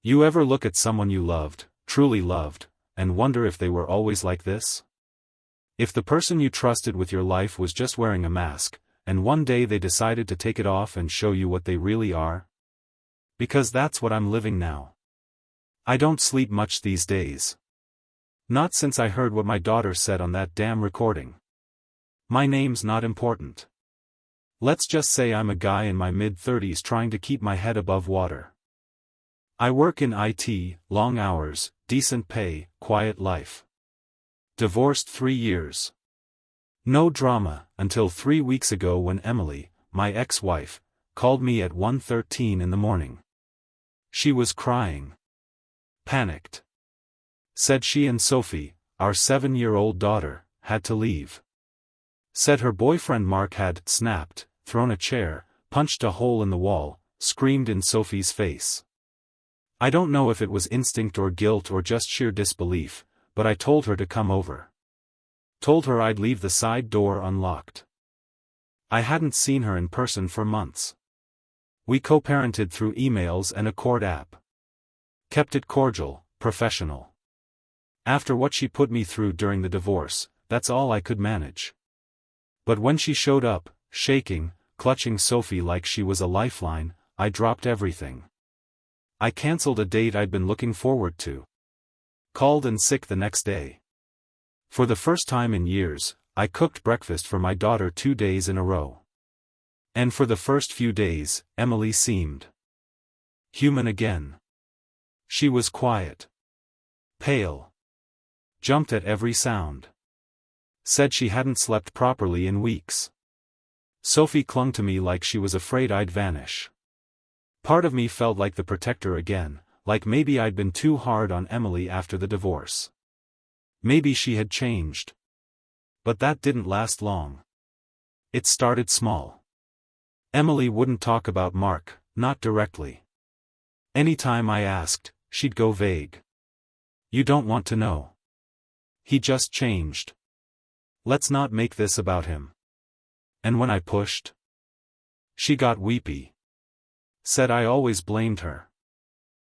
You ever look at someone you loved, truly loved, and wonder if they were always like this? If the person you trusted with your life was just wearing a mask, and one day they decided to take it off and show you what they really are? Because that's what I'm living now. I don't sleep much these days. Not since I heard what my daughter said on that damn recording. My name's not important. Let's just say I'm a guy in my mid-30s trying to keep my head above water. I work in IT, long hours, decent pay, quiet life. Divorced 3 years. No drama, until 3 weeks ago when Emily, my ex-wife, called me at 1:13 in the morning. She was crying. Panicked. Said she and Sophie, our 7-year-old daughter, had to leave. Said her boyfriend Mark had snapped, thrown a chair, punched a hole in the wall, screamed in Sophie's face. I don't know if it was instinct or guilt or just sheer disbelief, but I told her to come over. Told her I'd leave the side door unlocked. I hadn't seen her in person for months. We co-parented through emails and a court app. Kept it cordial, professional. After what she put me through during the divorce, that's all I could manage. But when she showed up, shaking, clutching Sophie like she was a lifeline, I dropped everything. I cancelled a date I'd been looking forward to. Called in sick the next day. For the first time in years, I cooked breakfast for my daughter 2 days in a row. And for the first few days, Emily seemed human again. She was quiet. Pale. Jumped at every sound. Said she hadn't slept properly in weeks. Sophie clung to me like she was afraid I'd vanish. Part of me felt like the protector again, like maybe I'd been too hard on Emily after the divorce. Maybe she had changed. But that didn't last long. It started small. Emily wouldn't talk about Mark, not directly. Anytime I asked, she'd go vague. You don't want to know. He just changed. Let's not make this about him. And when I pushed, she got weepy. Said I always blamed her.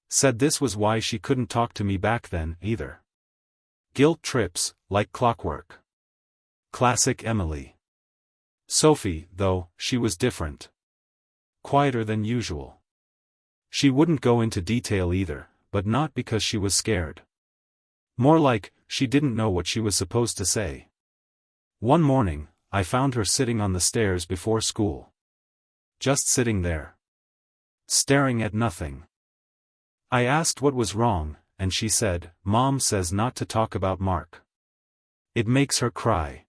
Said this was why she couldn't talk to me back then, either. Guilt trips, like clockwork. Classic Emily. Sophie, though, she was different. Quieter than usual. She wouldn't go into detail either, but not because she was scared. More like, she didn't know what she was supposed to say. One morning, I found her sitting on the stairs before school. Just sitting there. Staring at nothing. I asked what was wrong, and she said, "Mom says not to talk about Mark. It makes her cry."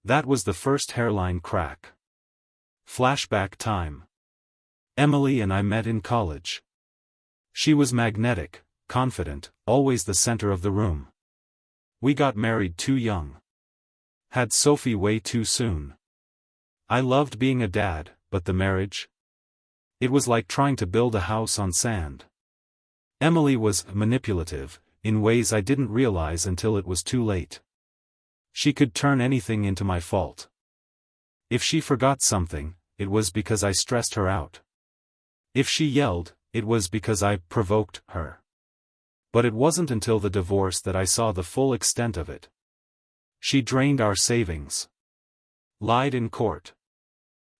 That was the first hairline crack. Flashback time. Emily and I met in college. She was magnetic, confident, always the center of the room. We got married too young. Had Sophie way too soon. I loved being a dad, but the marriage? It was like trying to build a house on sand. Emily was manipulative, in ways I didn't realize until it was too late. She could turn anything into my fault. If she forgot something, it was because I stressed her out. If she yelled, it was because I provoked her. But it wasn't until the divorce that I saw the full extent of it. She drained our savings. Lied in court.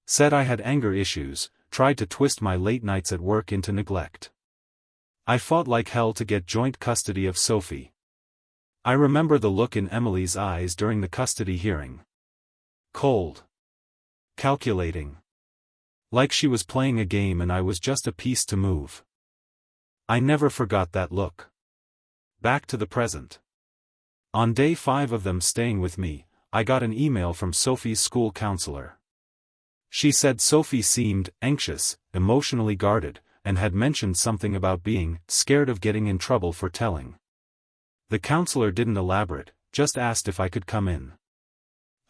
Said I had anger issues, tried to twist my late nights at work into neglect. I fought like hell to get joint custody of Sophie. I remember the look in Emily's eyes during the custody hearing. Cold. Calculating. Like she was playing a game and I was just a piece to move. I never forgot that look. Back to the present. On day 5 of them staying with me, I got an email from Sophie's school counselor. She said Sophie seemed anxious, emotionally guarded, and had mentioned something about being scared of getting in trouble for telling. The counselor didn't elaborate, just asked if I could come in.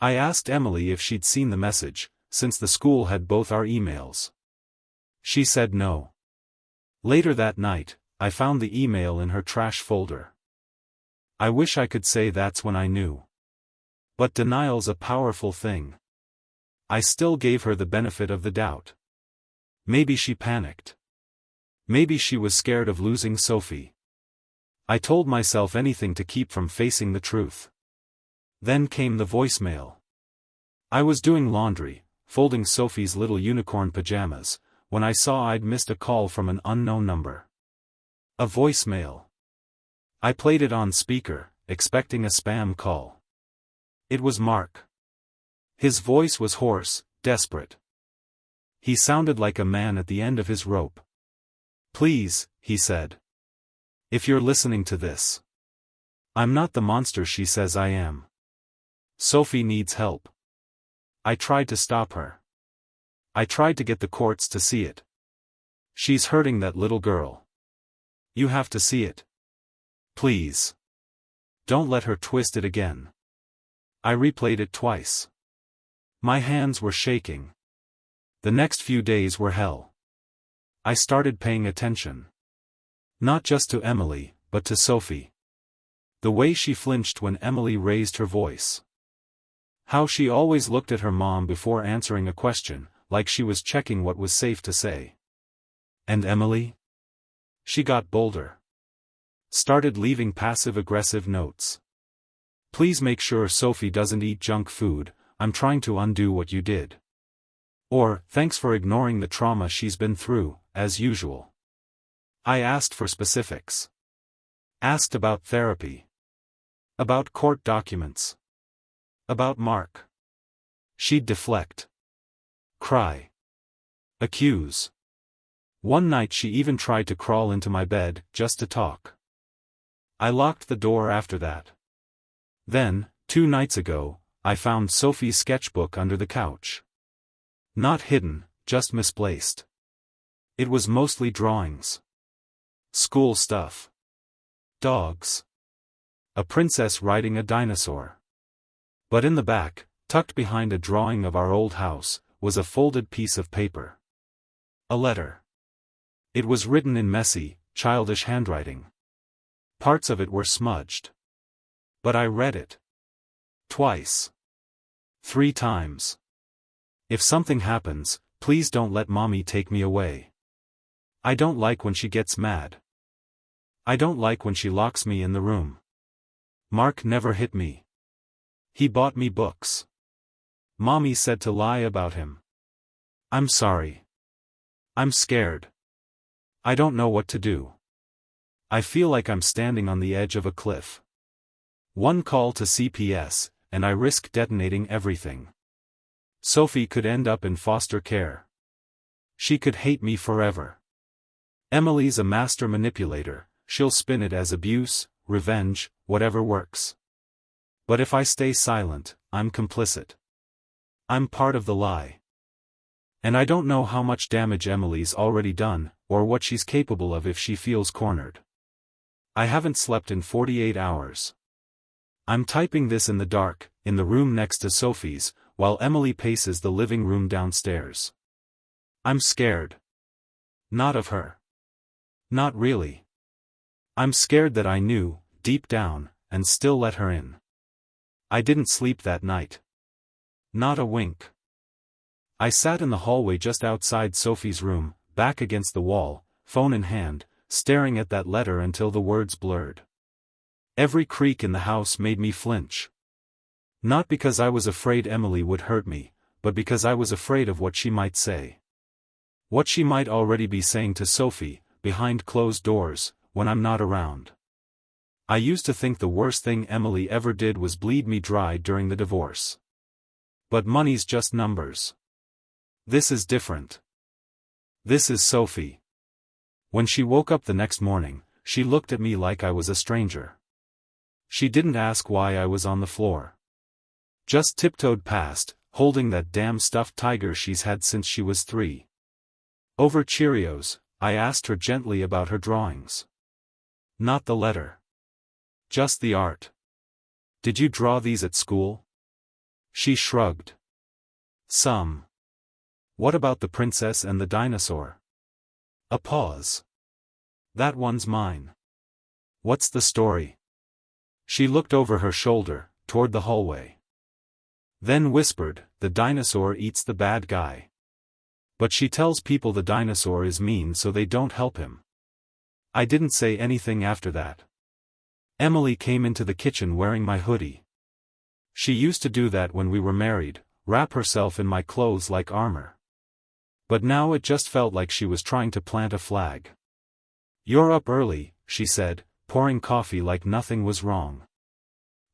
I asked Emily if she'd seen the message, since the school had both our emails. She said no. Later that night, I found the email in her trash folder. I wish I could say that's when I knew. But denial's a powerful thing. I still gave her the benefit of the doubt. Maybe she panicked. Maybe she was scared of losing Sophie. I told myself anything to keep from facing the truth. Then came the voicemail. I was doing laundry, folding Sophie's little unicorn pajamas, when I saw I'd missed a call from an unknown number. A voicemail. I played it on speaker, expecting a spam call. It was Mark. His voice was hoarse, desperate. He sounded like a man at the end of his rope. "Please," he said. "If you're listening to this. I'm not the monster she says I am. Sophie needs help." I tried to stop her. I tried to get the courts to see it. "She's hurting that little girl. You have to see it. Please. Don't let her twist it again." I replayed it twice. My hands were shaking. The next few days were hell. I started paying attention. Not just to Emily, but to Sophie. The way she flinched when Emily raised her voice. How she always looked at her mom before answering a question, like she was checking what was safe to say. And Emily? She got bolder. Started leaving passive-aggressive notes. "Please make sure Sophie doesn't eat junk food, I'm trying to undo what you did." Or, "Thanks for ignoring the trauma she's been through, as usual." I asked for specifics. Asked about therapy. About court documents. About Mark. She'd deflect. Cry. Accuse. One night she even tried to crawl into my bed, just to talk. I locked the door after that. Then, 2 nights ago, I found Sophie's sketchbook under the couch. Not hidden, just misplaced. It was mostly drawings. School stuff. Dogs. A princess riding a dinosaur. But in the back, tucked behind a drawing of our old house, was a folded piece of paper. A letter. It was written in messy, childish handwriting. Parts of it were smudged. But I read it. Twice. 3 times. "If something happens, please don't let Mommy take me away. I don't like when she gets mad. I don't like when she locks me in the room. Mark never hit me. He bought me books. Mommy said to lie about him. I'm sorry. I'm scared. I don't know what to do. I feel like I'm standing on the edge of a cliff. One call to CPS, and I risk detonating everything. Sophie could end up in foster care. She could hate me forever. Emily's a master manipulator, she'll spin it as abuse, revenge, whatever works. But if I stay silent, I'm complicit. I'm part of the lie. And I don't know how much damage Emily's already done, or what she's capable of if she feels cornered. I haven't slept in 48 hours. I'm typing this in the dark, in the room next to Sophie's, while Emily paces the living room downstairs. I'm scared. Not of her. Not really. I'm scared that I knew, deep down, and still let her in. I didn't sleep that night. Not a wink. I sat in the hallway just outside Sophie's room, back against the wall, phone in hand, staring at that letter until the words blurred. Every creak in the house made me flinch. Not because I was afraid Emily would hurt me, but because I was afraid of what she might say. What she might already be saying to Sophie, behind closed doors, when I'm not around. I used to think the worst thing Emily ever did was bleed me dry during the divorce. But money's just numbers. This is different. This is Sophie. When she woke up the next morning, she looked at me like I was a stranger. She didn't ask why I was on the floor. Just tiptoed past, holding that damn stuffed tiger she's had since she was 3. Over Cheerios, I asked her gently about her drawings. Not the letter. Just the art. Did you draw these at school? She shrugged. Some. What about the princess and the dinosaur? A pause. That one's mine. What's the story? She looked over her shoulder, toward the hallway. Then whispered, the dinosaur eats the bad guy. But she tells people the dinosaur is mean so they don't help him. I didn't say anything after that. Emily came into the kitchen wearing my hoodie. She used to do that when we were married, wrap herself in my clothes like armor. But now it just felt like she was trying to plant a flag. "You're up early," she said, pouring coffee like nothing was wrong.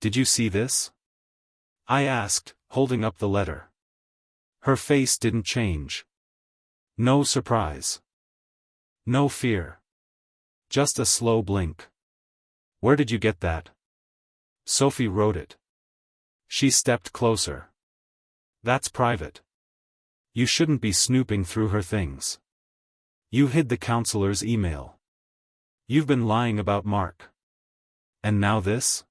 "Did you see this?" I asked, holding up the letter. Her face didn't change. No surprise. No fear. Just a slow blink. "Where did you get that?" "Sophie wrote it." She stepped closer. "That's private. You shouldn't be snooping through her things. You hid the counselor's email. You've been lying about Mark. And now this?"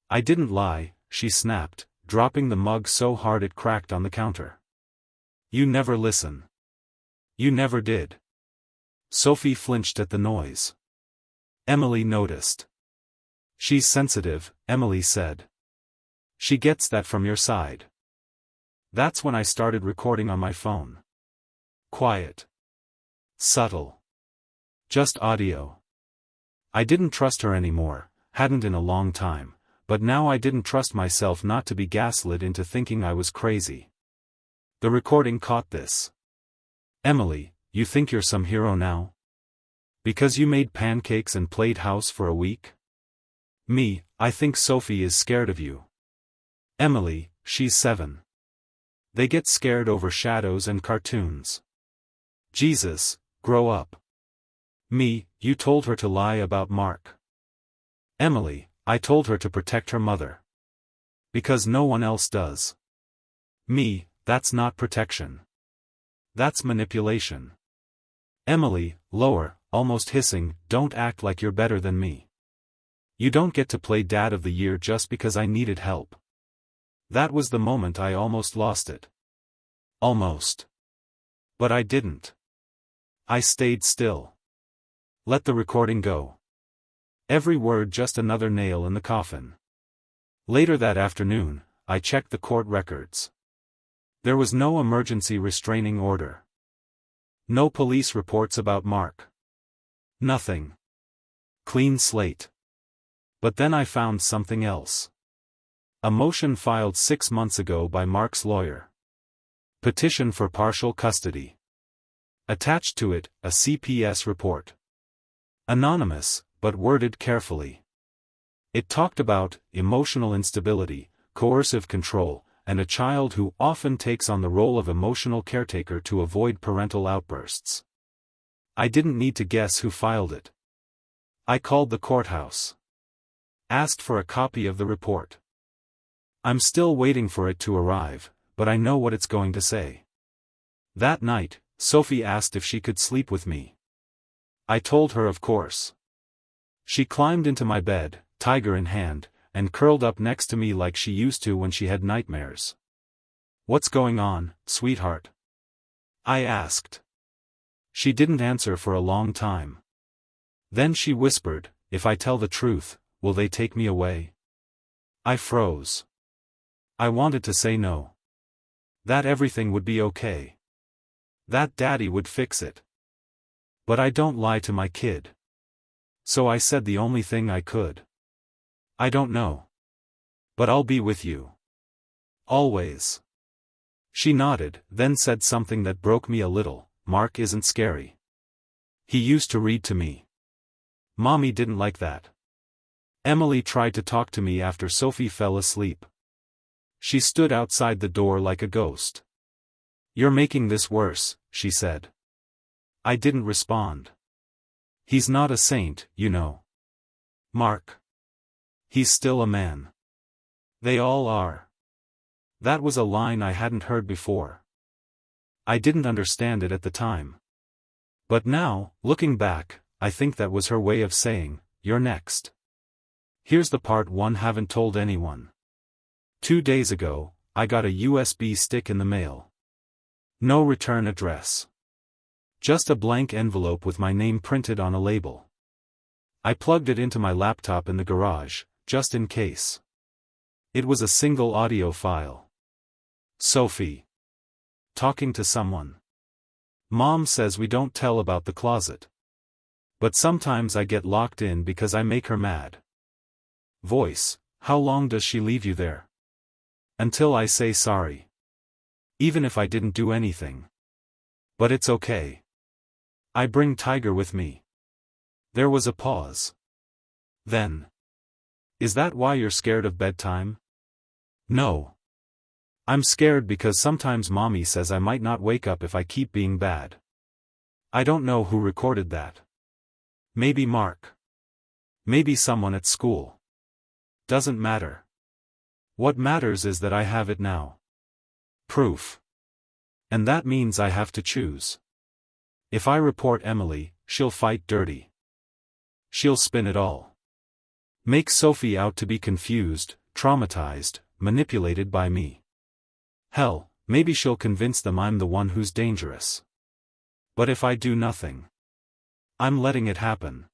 "I didn't lie," she snapped, dropping the mug so hard it cracked on the counter. "You never listen. You never did." Sophie flinched at the noise. Emily noticed. "She's sensitive," Emily said. "She gets that from your side." That's when I started recording on my phone. Quiet. Subtle. Just audio. I didn't trust her anymore, hadn't in a long time, but now I didn't trust myself not to be gaslit into thinking I was crazy. The recording caught this. "Emily, you think you're some hero now? Because you made pancakes and played house for a week?" "Me, I think Sophie is scared of you." "Emily, she's 7. They get scared over shadows and cartoons. Jesus, grow up." "Me, you told her to lie about Mark." "Emily, I told her to protect her mother. Because no one else does." "Me, that's not protection. That's manipulation." "Emily," lower, almost hissing, "don't act like you're better than me. You don't get to play Dad of the Year just because I needed help." That was the moment I almost lost it. Almost. But I didn't. I stayed still. Let the recording go. Every word just another nail in the coffin. Later that afternoon, I checked the court records. There was no emergency restraining order. No police reports about Mark. Nothing. Clean slate. But then I found something else. A motion filed 6 months ago by Mark's lawyer. Petition for partial custody. Attached to it, a CPS report. Anonymous, but worded carefully. It talked about emotional instability, coercive control, and a child who often takes on the role of emotional caretaker to avoid parental outbursts. I didn't need to guess who filed it. I called the courthouse. Asked for a copy of the report. I'm still waiting for it to arrive, but I know what it's going to say. That night, Sophie asked if she could sleep with me. I told her of course. She climbed into my bed, tiger in hand, and curled up next to me like she used to when she had nightmares. "What's going on, sweetheart?" I asked. She didn't answer for a long time. Then she whispered, "If I tell the truth, will they take me away?" I froze. I wanted to say no. That everything would be okay. That Daddy would fix it. But I don't lie to my kid. So I said the only thing I could. "I don't know. But I'll be with you. Always." She nodded, then said something that broke me a little. "Mark isn't scary. He used to read to me. Mommy didn't like that." Emily tried to talk to me after Sophie fell asleep. She stood outside the door like a ghost. "You're making this worse," she said. I didn't respond. "He's not a saint, you know. Mark. He's still a man. They all are." That was a line I hadn't heard before. I didn't understand it at the time. But now, looking back, I think that was her way of saying, "You're next." Here's the part one haven't told anyone. 2 days ago, I got a USB stick in the mail. No return address. Just a blank envelope with my name printed on a label. I plugged it into my laptop in the garage, just in case. It was a single audio file. Sophie. Talking to someone. Mom says we don't tell about the closet. But sometimes I get locked in because I make her mad. Voice, how long does she leave you there? Until I say sorry. Even if I didn't do anything. But it's okay. I bring Tiger with me. There was a pause. Then. Is that why you're scared of bedtime? No. I'm scared because sometimes Mommy says I might not wake up if I keep being bad. I don't know who recorded that. Maybe Mark. Maybe someone at school. Doesn't matter. What matters is that I have it now. Proof. And that means I have to choose. If I report Emily, she'll fight dirty. She'll spin it all. Make Sophie out to be confused, traumatized, manipulated by me. Hell, maybe she'll convince them I'm the one who's dangerous. But if I do nothing, I'm letting it happen.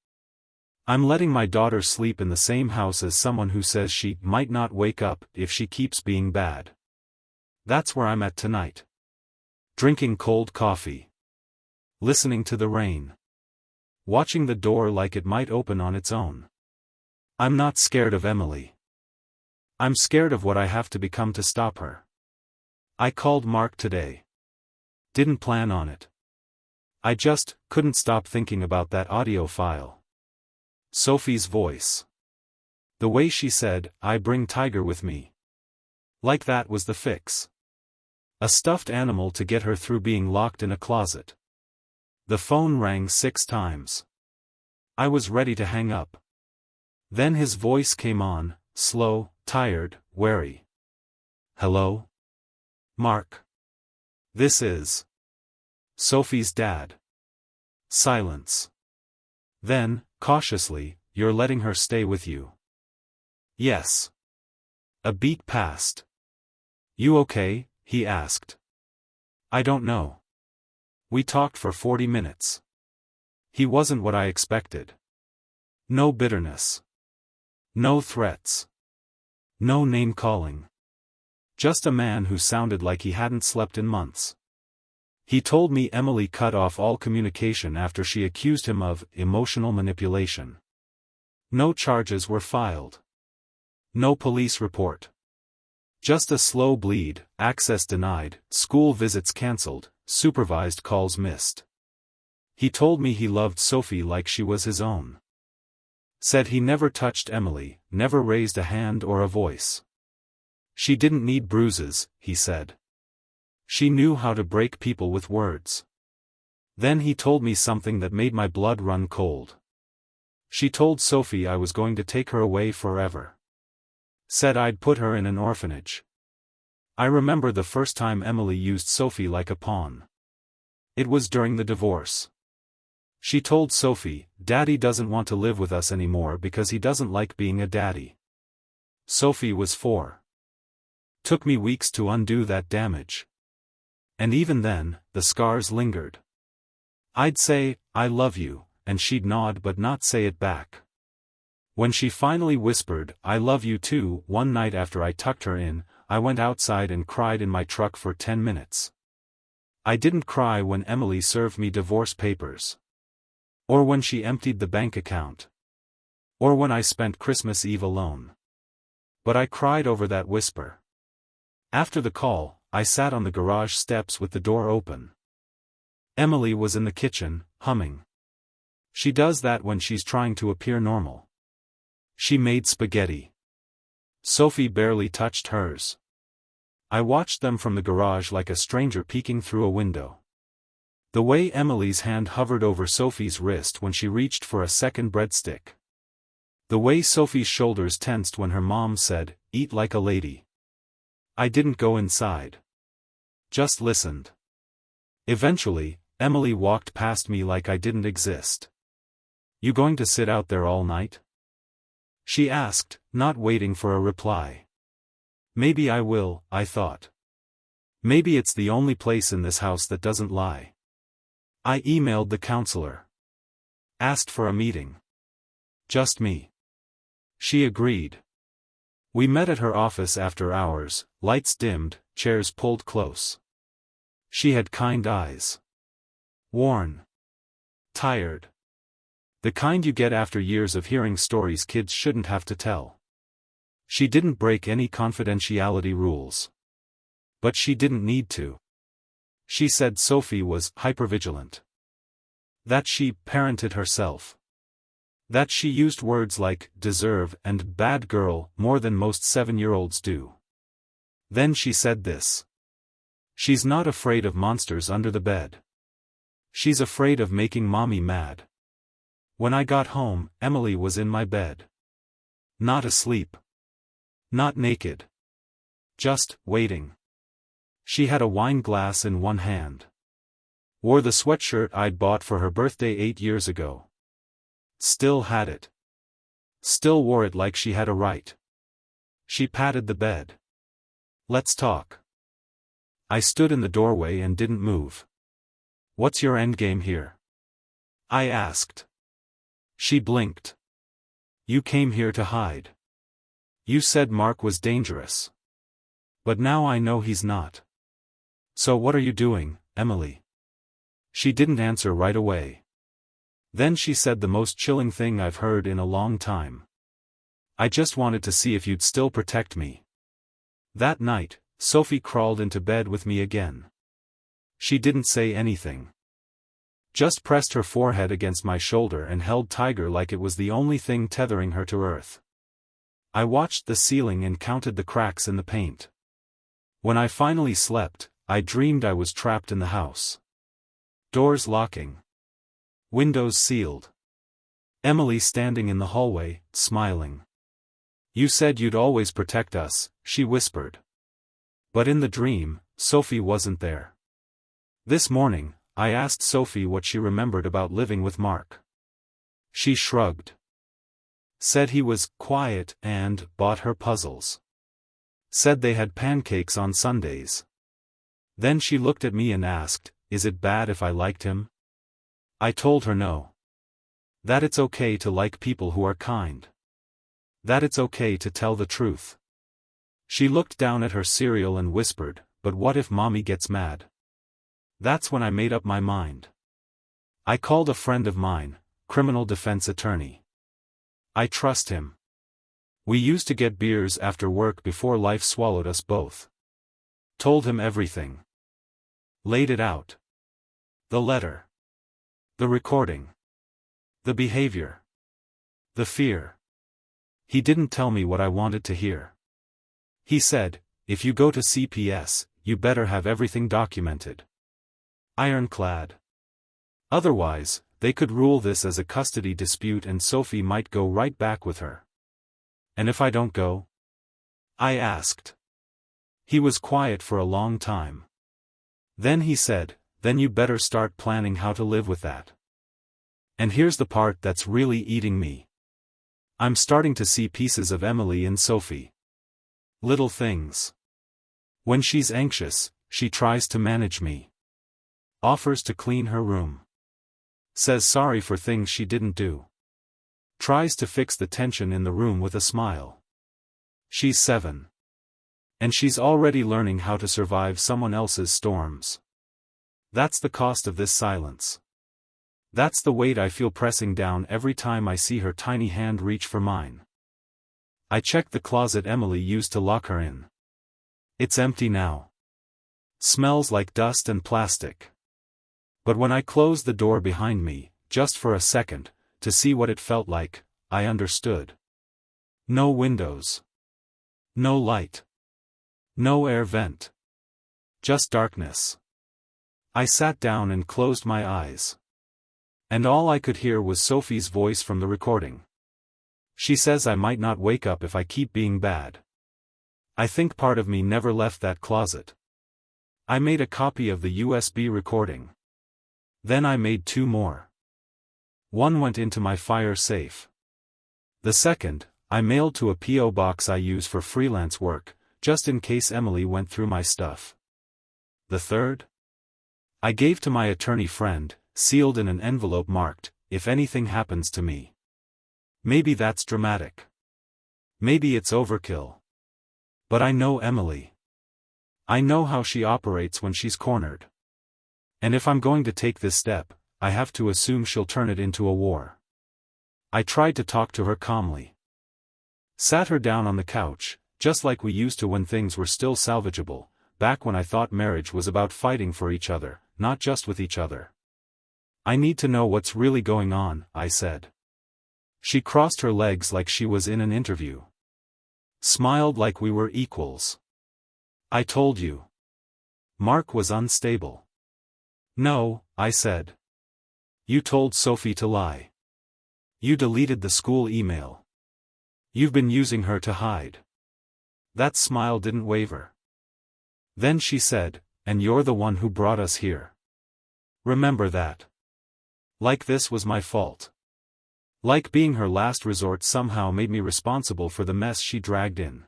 I'm letting my daughter sleep in the same house as someone who says she might not wake up if she keeps being bad. That's where I'm at tonight. Drinking cold coffee. Listening to the rain. Watching the door like it might open on its own. I'm not scared of Emily. I'm scared of what I have to become to stop her. I called Mark today. Didn't plan on it. I just couldn't stop thinking about that audio file. Sophie's voice. The way she said, I bring Tiger with me. Like that was the fix. A stuffed animal to get her through being locked in a closet. The phone rang 6 times. I was ready to hang up. Then his voice came on, slow, tired, wary. Hello? Mark. This is Sophie's dad. Silence. Then, cautiously, you're letting her stay with you? Yes. A beat passed. You okay? He asked. I don't know. We talked for 40 minutes. He wasn't what I expected. No bitterness. No threats. No name-calling. Just a man who sounded like he hadn't slept in months. He told me Emily cut off all communication after she accused him of emotional manipulation. No charges were filed. No police report. Just a slow bleed, access denied, school visits cancelled, supervised calls missed. He told me he loved Sophie like she was his own. Said he never touched Emily, never raised a hand or a voice. She didn't need bruises, he said. She knew how to break people with words. Then he told me something that made my blood run cold. She told Sophie I was going to take her away forever. Said I'd put her in an orphanage. I remember the first time Emily used Sophie like a pawn. It was during the divorce. She told Sophie, Daddy doesn't want to live with us anymore because he doesn't like being a daddy. Sophie was 4. Took me weeks to undo that damage. And even then, the scars lingered. I'd say, I love you, and she'd nod but not say it back. When she finally whispered, I love you too, one night after I tucked her in, I went outside and cried in my truck for 10 minutes. I didn't cry when Emily served me divorce papers. Or when she emptied the bank account. Or when I spent Christmas Eve alone. But I cried over that whisper. After the call, I sat on the garage steps with the door open. Emily was in the kitchen, humming. She does that when she's trying to appear normal. She made spaghetti. Sophie barely touched hers. I watched them from the garage like a stranger peeking through a window. The way Emily's hand hovered over Sophie's wrist when she reached for a second breadstick. The way Sophie's shoulders tensed when her mom said, eat like a lady. I didn't go inside. Just listened. Eventually, Emily walked past me like I didn't exist. You going to sit out there all night? She asked, not waiting for a reply. Maybe I will, I thought. Maybe it's the only place in this house that doesn't lie. I emailed the counselor. Asked for a meeting. Just me. She agreed. We met at her office after hours, lights dimmed, chairs pulled close. She had kind eyes. Worn. Tired. The kind you get after years of hearing stories kids shouldn't have to tell. She didn't break any confidentiality rules. But she didn't need to. She said Sophie was hypervigilant. That she parented herself. That she used words like deserve and bad girl more than most 7-year-olds do. Then she said this. She's not afraid of monsters under the bed. She's afraid of making mommy mad. When I got home, Emily was in my bed. Not asleep. Not naked. Just waiting. She had a wine glass in one hand. Wore the sweatshirt I'd bought for her birthday 8 years ago. Still had it. Still wore it like she had a right. She patted the bed. Let's talk. I stood in the doorway and didn't move. What's your endgame here? I asked. She blinked. You came here to hide. You said Mark was dangerous. But now I know he's not. So what are you doing, Emily? She didn't answer right away. Then she said the most chilling thing I've heard in a long time. I just wanted to see if you'd still protect me. That night, Sophie crawled into bed with me again. She didn't say anything. Just pressed her forehead against my shoulder and held Tiger like it was the only thing tethering her to earth. I watched the ceiling and counted the cracks in the paint. When I finally slept, I dreamed I was trapped in the house. Doors locking. Windows sealed. Emily standing in the hallway, smiling. You said you'd always protect us, she whispered. But in the dream, Sophie wasn't there. This morning, I asked Sophie what she remembered about living with Mark. She shrugged. Said he was quiet and bought her puzzles. Said they had pancakes on Sundays. Then she looked at me and asked, is it bad if I liked him? I told her no. That it's okay to like people who are kind. That it's okay to tell the truth. She looked down at her cereal and whispered, but what if mommy gets mad? That's when I made up my mind. I called a friend of mine, criminal defense attorney. I trust him. We used to get beers after work before life swallowed us both. Told him everything. Laid it out. The letter. The recording. The behavior. The fear. He didn't tell me what I wanted to hear. He said, if you go to CPS, you better have everything documented. Ironclad. Otherwise, they could rule this as a custody dispute and Sophie might go right back with her. And if I don't go? I asked. He was quiet for a long time. Then he said, then you better start planning how to live with that. And here's the part that's really eating me. I'm starting to see pieces of Emily in Sophie. Little things. When she's anxious, she tries to manage me. Offers to clean her room. Says sorry for things she didn't do. Tries to fix the tension in the room with a smile. She's 7. And she's already learning how to survive someone else's storms. That's the cost of this silence. That's the weight I feel pressing down every time I see her tiny hand reach for mine. I checked the closet Emily used to lock her in. It's empty now. Smells like dust and plastic. But when I closed the door behind me, just for a second, to see what it felt like, I understood. No windows. No light. No air vent. Just darkness. I sat down and closed my eyes. And all I could hear was Sophie's voice from the recording. She says I might not wake up if I keep being bad. I think part of me never left that closet. I made a copy of the USB recording. Then I made 2 more. One went into my fire safe. The second, I mailed to a P.O. box I use for freelance work, just in case Emily went through my stuff. The third? I gave to my attorney friend, sealed in an envelope marked, if anything happens to me. Maybe that's dramatic. Maybe it's overkill. But I know Emily. I know how she operates when she's cornered. And if I'm going to take this step, I have to assume she'll turn it into a war. I tried to talk to her calmly. Sat her down on the couch, just like we used to when things were still salvageable, back when I thought marriage was about fighting for each other, not just with each other. I need to know what's really going on, I said. She crossed her legs like she was in an interview. Smiled like we were equals. I told you. Mark was unstable. No, I said. You told Sophie to lie. You deleted the school email. You've been using her to hide. That smile didn't waver. Then she said, and you're the one who brought us here. Remember that. Like this was my fault. Like being her last resort somehow made me responsible for the mess she dragged in.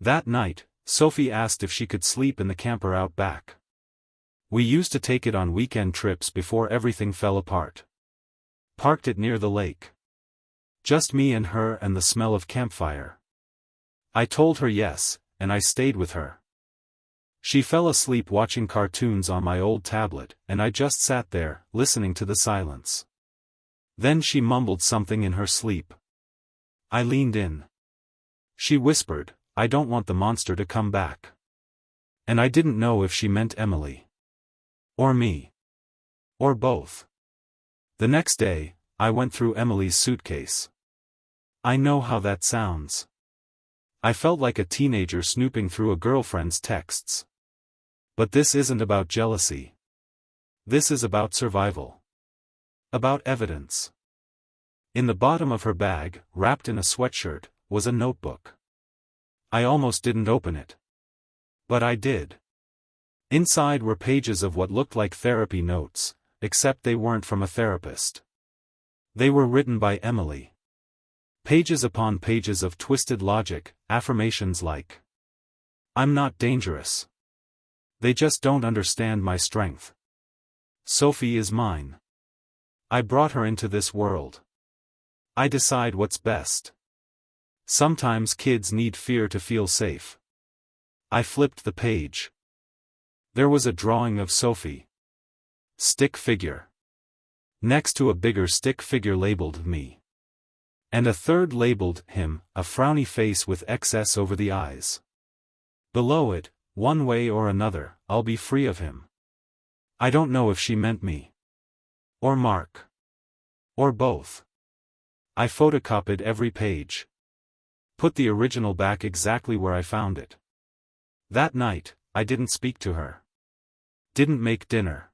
That night, Sophie asked if she could sleep in the camper out back. We used to take it on weekend trips before everything fell apart. Parked it near the lake. Just me and her and the smell of campfire. I told her yes, and I stayed with her. She fell asleep watching cartoons on my old tablet, and I just sat there, listening to the silence. Then she mumbled something in her sleep. I leaned in. She whispered, I don't want the monster to come back. And I didn't know if she meant Emily. Or me. Or both. The next day, I went through Emily's suitcase. I know how that sounds. I felt like a teenager snooping through a girlfriend's texts. But this isn't about jealousy. This is about survival. About evidence. In the bottom of her bag, wrapped in a sweatshirt, was a notebook. I almost didn't open it. But I did. Inside were pages of what looked like therapy notes, except they weren't from a therapist. They were written by Emily. Pages upon pages of twisted logic, affirmations like, I'm not dangerous. They just don't understand my strength. Sophie is mine. I brought her into this world. I decide what's best. Sometimes kids need fear to feel safe. I flipped the page. There was a drawing of Sophie. Stick figure. Next to a bigger stick figure labeled me. And a third labeled him, a frowny face with excess over the eyes. Below it, one way or another, I'll be free of him. I don't know if she meant me. Or Mark. Or both. I photocopied every page. Put the original back exactly where I found it. That night, I didn't speak to her. Didn't make dinner.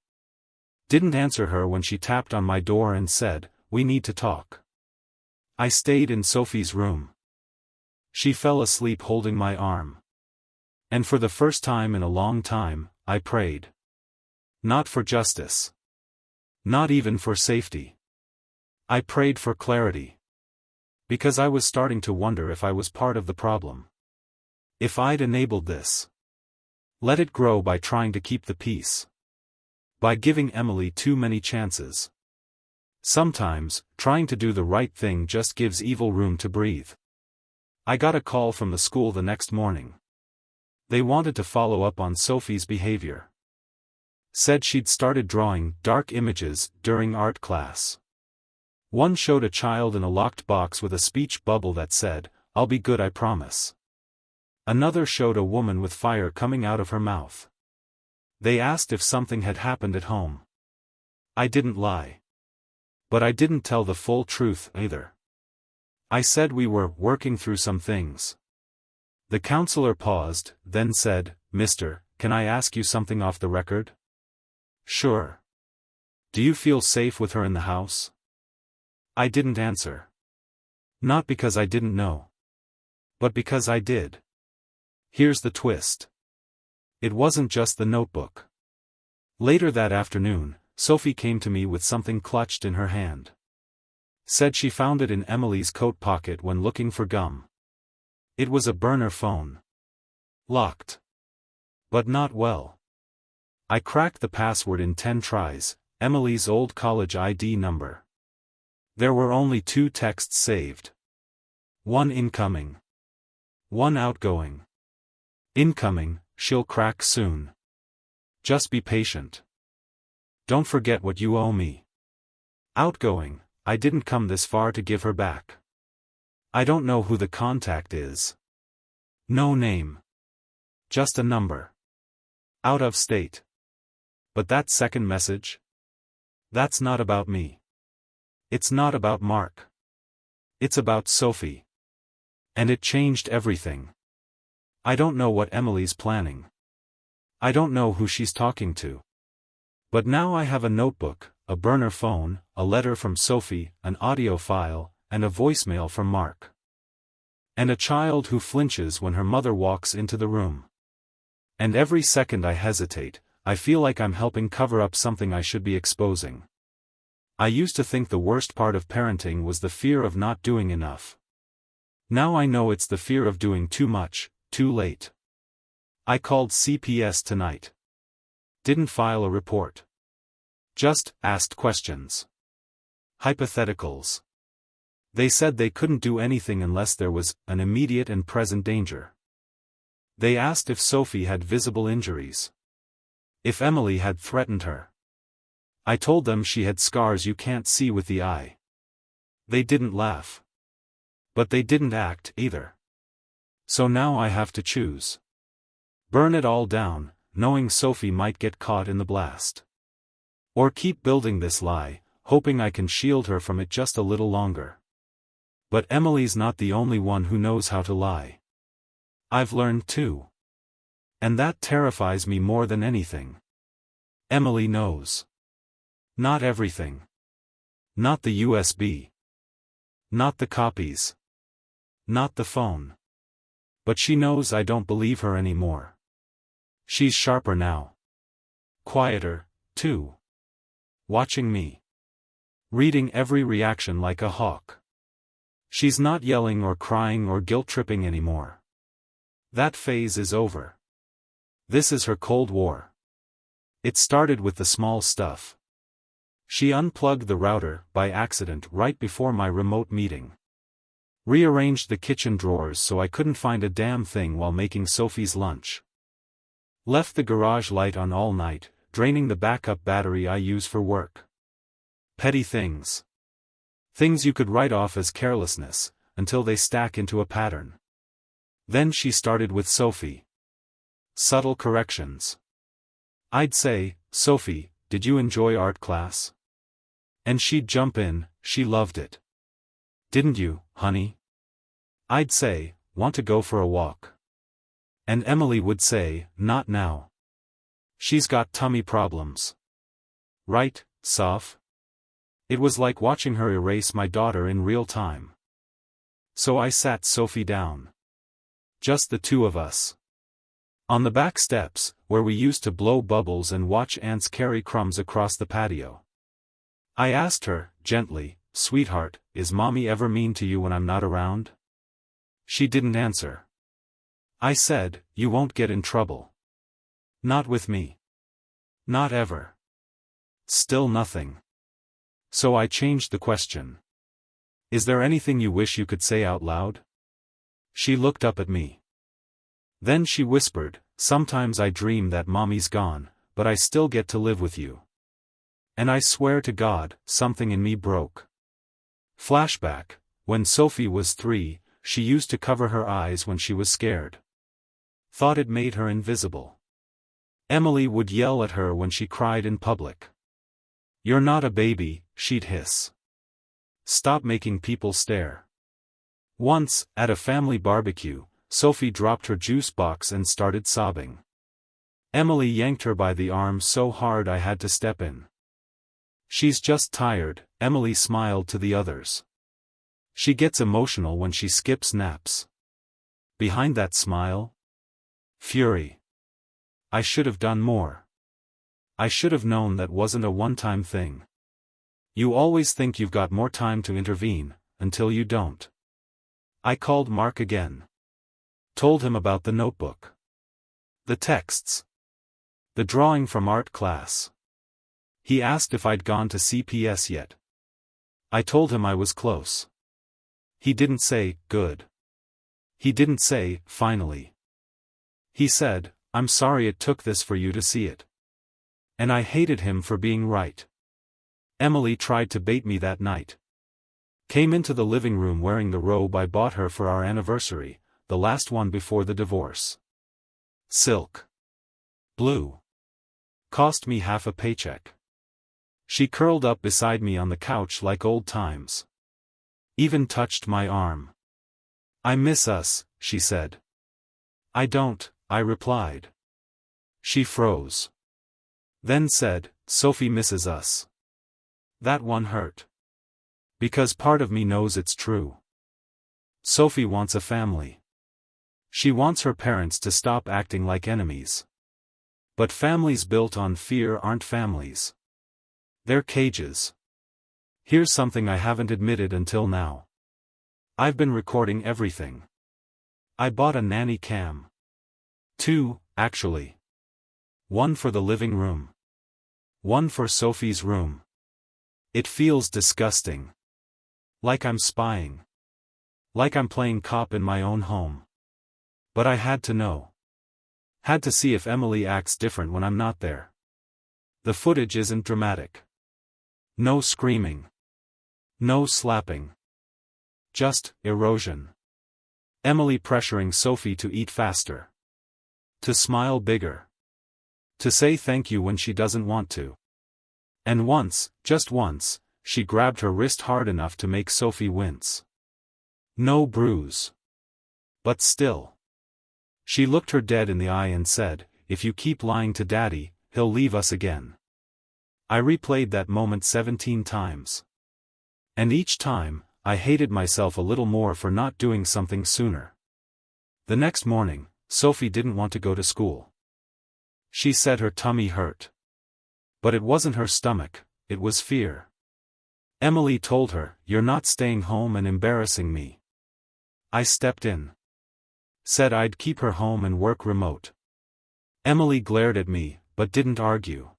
Didn't answer her when she tapped on my door and said, we need to talk. I stayed in Sophie's room. She fell asleep holding my arm. And for the first time in a long time, I prayed. Not for justice. Not even for safety. I prayed for clarity. Because I was starting to wonder if I was part of the problem. If I'd enabled this. Let it grow by trying to keep the peace. By giving Emily too many chances. Sometimes, trying to do the right thing just gives evil room to breathe. I got a call from the school the next morning. They wanted to follow up on Sophie's behavior. Said she'd started drawing dark images during art class. One showed a child in a locked box with a speech bubble that said, I'll be good, I promise. Another showed a woman with fire coming out of her mouth. They asked if something had happened at home. I didn't lie. But I didn't tell the full truth either. I said we were working through some things. The counselor paused, then said, Mister, can I ask you something off the record? Sure. Do you feel safe with her in the house? I didn't answer. Not because I didn't know. But because I did. Here's the twist. It wasn't just the notebook. Later that afternoon, Sophie came to me with something clutched in her hand. Said she found it in Emily's coat pocket when looking for gum. It was a burner phone. Locked. But not well. I cracked the password in 10 tries, Emily's old college ID number. There were only 2 texts saved. One incoming. One outgoing. Incoming, she'll crack soon. Just be patient. Don't forget what you owe me. Outgoing, I didn't come this far to give her back. I don't know who the contact is. No name. Just a number. Out of state. But that second message? That's not about me. It's not about Mark. It's about Sophie. And it changed everything. I don't know what Emily's planning. I don't know who she's talking to. But now I have a notebook, a burner phone, a letter from Sophie, an audio file, and a voicemail from Mark. And a child who flinches when her mother walks into the room. And every second I hesitate, I feel like I'm helping cover up something I should be exposing. I used to think the worst part of parenting was the fear of not doing enough. Now I know it's the fear of doing too much, too late. I called CPS tonight. Didn't file a report. Just asked questions. Hypotheticals. They said they couldn't do anything unless there was an immediate and present danger. They asked if Sophie had visible injuries. If Emily had threatened her. I told them she had scars you can't see with the eye. They didn't laugh. But they didn't act either. So now I have to choose. Burn it all down, knowing Sophie might get caught in the blast. Or keep building this lie, hoping I can shield her from it just a little longer. But Emily's not the only one who knows how to lie. I've learned too. And that terrifies me more than anything. Emily knows. Not everything. Not the USB. Not the copies. Not the phone. But she knows I don't believe her anymore. She's sharper now. Quieter, too. Watching me. Reading every reaction like a hawk. She's not yelling or crying or guilt-tripping anymore. That phase is over. This is her Cold War. It started with the small stuff. She unplugged the router by accident right before my remote meeting. Rearranged the kitchen drawers so I couldn't find a damn thing while making Sophie's lunch. Left the garage light on all night, draining the backup battery I use for work. Petty things. Things you could write off as carelessness, until they stack into a pattern. Then she started with Sophie. Subtle corrections. I'd say, "Sophie, did you enjoy art class?" And she'd jump in, "She loved it." "Didn't you, honey?" I'd say, "Want to go for a walk?" And Emily would say, "Not now. She's got tummy problems." Right, Soph? It was like watching her erase my daughter in real time. So I sat Sophie down. Just the two of us. On the back steps, where we used to blow bubbles and watch ants carry crumbs across the patio. I asked her, gently, "Sweetheart, is Mommy ever mean to you when I'm not around?" She didn't answer. I said, "You won't get in trouble. Not with me. Not ever." Still nothing. So I changed the question. "Is there anything you wish you could say out loud?" She looked up at me. Then she whispered, "Sometimes I dream that Mommy's gone, but I still get to live with you." And I swear to God, something in me broke. Flashback, when Sophie was 3, she used to cover her eyes when she was scared. Thought it made her invisible. Emily would yell at her when she cried in public. "You're not a baby," she'd hiss. "Stop making people stare." Once, at a family barbecue, Sophie dropped her juice box and started sobbing. Emily yanked her by the arm so hard I had to step in. "She's just tired," Emily smiled to the others. "She gets emotional when she skips naps." Behind that smile? Fury. I should have done more. I should have known that wasn't a one-time thing. You always think you've got more time to intervene, until you don't. I called Mark again. Told him about the notebook. The texts. The drawing from art class. He asked if I'd gone to CPS yet. I told him I was close. He didn't say, "Good." He didn't say, "Finally." He said, "I'm sorry it took this for you to see it." And I hated him for being right. Emily tried to bait me that night. Came into the living room wearing the robe I bought her for our anniversary, the last one before the divorce. Silk. Blue. Cost me half a paycheck. She curled up beside me on the couch like old times. Even touched my arm. "I miss us," she said. "I don't," I replied. She froze. Then said, "Sophie misses us." That one hurt. Because part of me knows it's true. Sophie wants a family. She wants her parents to stop acting like enemies. But families built on fear aren't families. They're cages. Here's something I haven't admitted until now. I've been recording everything. I bought a nanny cam. 2, actually. One for the living room. One for Sophie's room. It feels disgusting. Like I'm spying. Like I'm playing cop in my own home. But I had to know. Had to see if Emily acts different when I'm not there. The footage isn't dramatic. No screaming. No slapping. Just erosion. Emily pressuring Sophie to eat faster. To smile bigger. To say thank you when she doesn't want to. And once, just once, she grabbed her wrist hard enough to make Sophie wince. No bruise. But still. She looked her dead in the eye and said, "If you keep lying to Daddy, he'll leave us again." I replayed that moment 17 times. And each time, I hated myself a little more for not doing something sooner. The next morning, Sophie didn't want to go to school. She said her tummy hurt. But it wasn't her stomach, it was fear. Emily told her, "You're not staying home and embarrassing me." I stepped in. Said I'd keep her home and work remote. Emily glared at me, but didn't argue.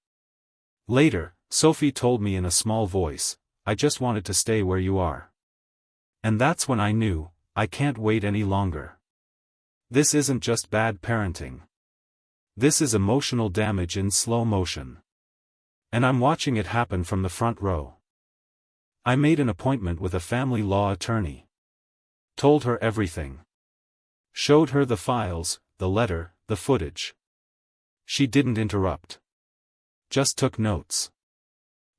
Later, Sophie told me in a small voice, "I just wanted to stay where you are." And that's when I knew, I can't wait any longer. This isn't just bad parenting. This is emotional damage in slow motion. And I'm watching it happen from the front row. I made an appointment with a family law attorney. Told her everything. Showed her the files, the letter, the footage. She didn't interrupt. Just took notes.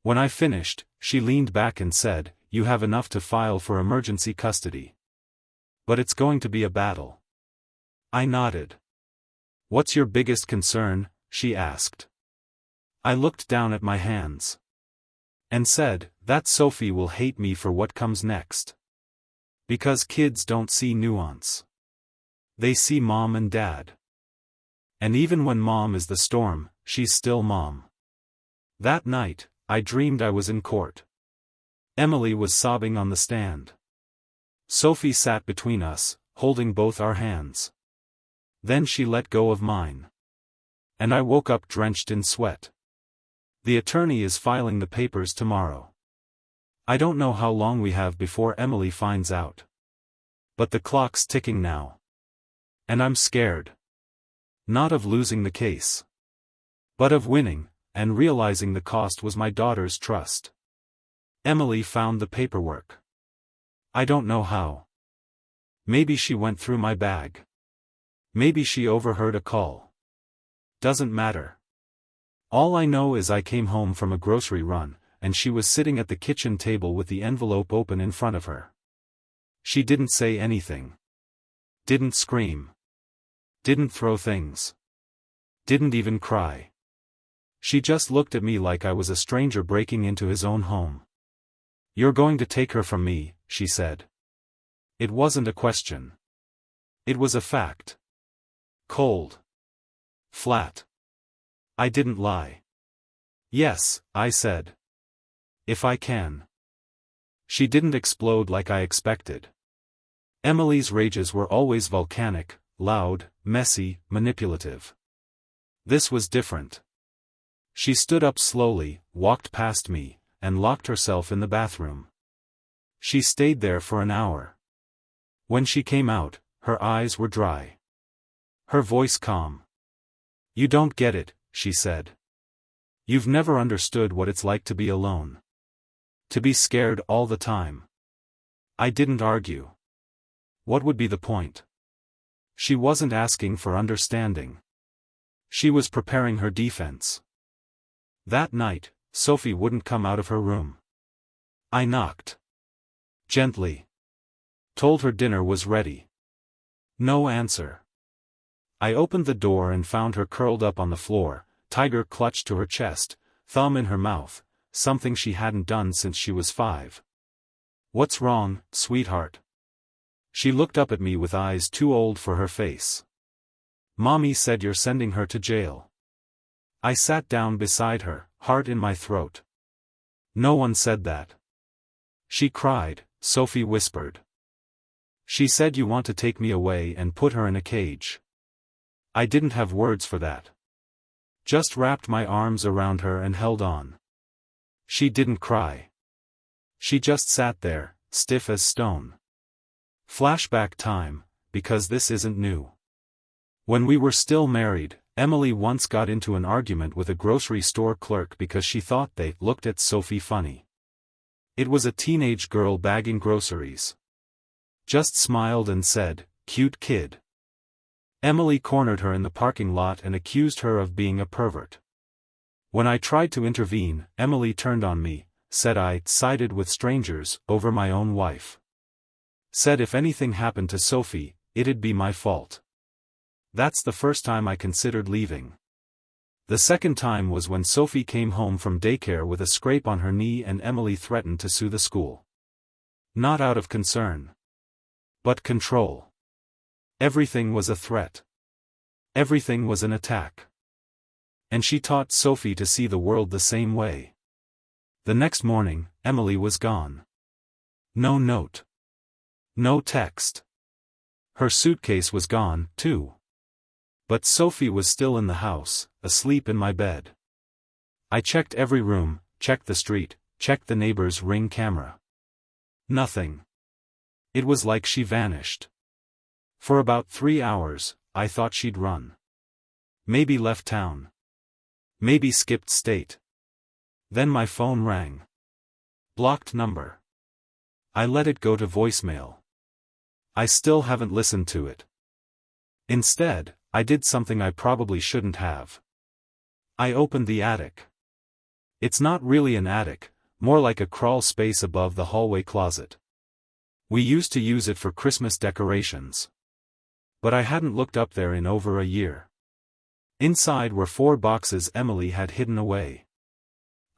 When I finished, she leaned back and said, "You have enough to file for emergency custody. But it's going to be a battle." I nodded. "What's your biggest concern?" she asked. I looked down at my hands. And said, "That Sophie will hate me for what comes next." Because kids don't see nuance. They see mom and dad. And even when mom is the storm, she's still mom. That night, I dreamed I was in court. Emily was sobbing on the stand. Sophie sat between us, holding both our hands. Then she let go of mine. And I woke up drenched in sweat. The attorney is filing the papers tomorrow. I don't know how long we have before Emily finds out. But the clock's ticking now. And I'm scared. Not of losing the case. But of winning, and realizing the cost was my daughter's trust. Emily found the paperwork. I don't know how. Maybe she went through my bag. Maybe she overheard a call. Doesn't matter. All I know is I came home from a grocery run, and she was sitting at the kitchen table with the envelope open in front of her. She didn't say anything. Didn't scream. Didn't throw things. Didn't even cry. She just looked at me like I was a stranger breaking into his own home. "You're going to take her from me," she said. It wasn't a question. It was a fact. Cold. Flat. I didn't lie. "Yes," I said. "If I can." She didn't explode like I expected. Emily's rages were always volcanic, loud, messy, manipulative. This was different. She stood up slowly, walked past me, and locked herself in the bathroom. She stayed there for an hour. When she came out, her eyes were dry. Her voice calm. "You don't get it," she said. You've never understood what it's like to be alone. To be scared all the time. I didn't argue. What would be the point? She wasn't asking for understanding. She was preparing her defense. That night, Sophie wouldn't come out of her room. I knocked. Gently. Told her dinner was ready. No answer. I opened the door and found her curled up on the floor, tiger clutched to her chest, thumb in her mouth, something she hadn't done since she was 5. What's wrong, sweetheart? She looked up at me with eyes too old for her face. Mommy said you're sending her to jail. I sat down beside her, heart in my throat. No one said that. She cried, Sophie whispered. She said you want to take me away and put her in a cage. I didn't have words for that. Just wrapped my arms around her and held on. She didn't cry. She just sat there, stiff as stone. Flashback time, because this isn't new. When we were still married, Emily once got into an argument with a grocery store clerk because she thought they looked at Sophie funny. It was a teenage girl bagging groceries. Just smiled and said, "Cute kid." Emily cornered her in the parking lot and accused her of being a pervert. When I tried to intervene, Emily turned on me, said I sided with strangers over my own wife. Said if anything happened to Sophie, it'd be my fault. That's the first time I considered leaving. The second time was when Sophie came home from daycare with a scrape on her knee and Emily threatened to sue the school. Not out of concern. But control. Everything was a threat. Everything was an attack. And she taught Sophie to see the world the same way. The next morning, Emily was gone. No note. No text. Her suitcase was gone, too. But Sophie was still in the house, asleep in my bed. I checked every room, checked the street, checked the neighbor's Ring camera. Nothing. It was like she vanished. For about 3 hours, I thought she'd run. Maybe left town. Maybe skipped state. Then my phone rang. Blocked number. I let it go to voicemail. I still haven't listened to it. Instead, I did something I probably shouldn't have. I opened the attic. It's not really an attic, more like a crawl space above the hallway closet. We used to use it for Christmas decorations. But I hadn't looked up there in over a year. Inside were 4 boxes Emily had hidden away.